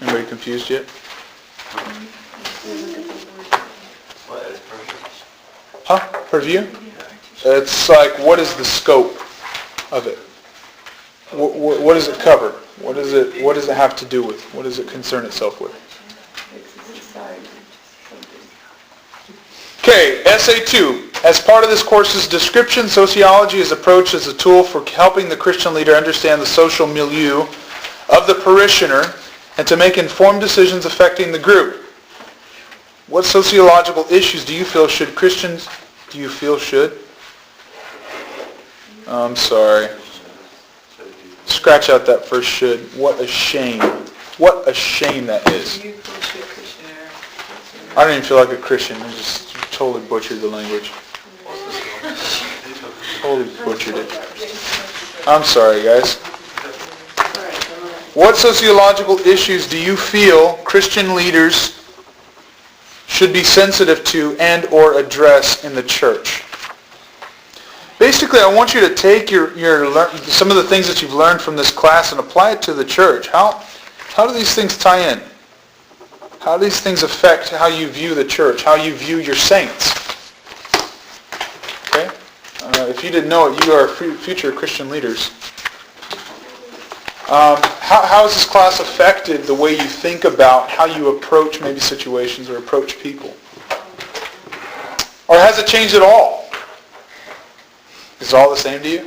Anybody confused yet? What is purview? Huh? Purview? It's like, what is the scope of it? What does it cover? What does it have to do with? What does it concern itself with? Okay, essay 2. As part of this course's description, sociology is approached as a tool for helping the Christian leader understand the social milieu of the parishioner and to make informed decisions affecting the group. What sociological issues do you feel should? I'm sorry. Scratch out that first should. What a shame. What a shame that is. I don't even feel like a Christian. I just totally butchered the language. Totally butchered it. I'm sorry, guys. What sociological issues do you feel Christian leaders should be sensitive to and or address in the church? Basically, I want you to take some of the things that you've learned from this class and apply it to the church. How do these things tie in? How do these things affect how you view the church, how you view your saints? Okay? If you didn't know it, you are future Christian leaders. How how has this class affected the way you think about how you approach maybe situations or approach people? Or has it changed at all? Is it all the same to you?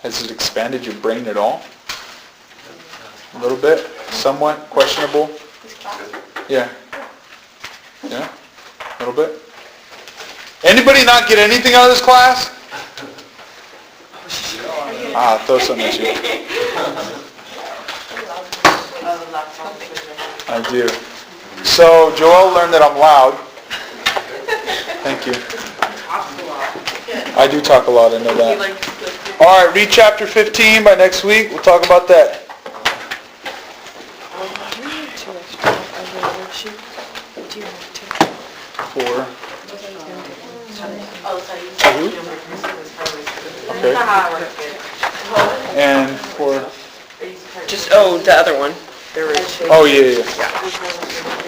Has it expanded your brain at all? A little bit? Somewhat? Questionable? Yeah. Yeah? A little bit? Anybody not get anything out of this class? Throw something at you. I do. So Joel learned that I'm loud. Thank you. I do talk a lot, I know that. All right, read chapter 15 by next week. We'll talk about that. For? Okay. And for? Just, the other one. There is. Oh, yeah.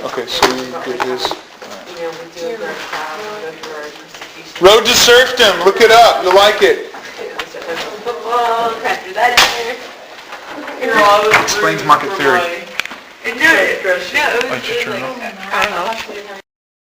Okay, so you get this. Road to Serfdom. Look it up. You'll like it. Explains market theory. No, Why don't you turn it off? I don't know.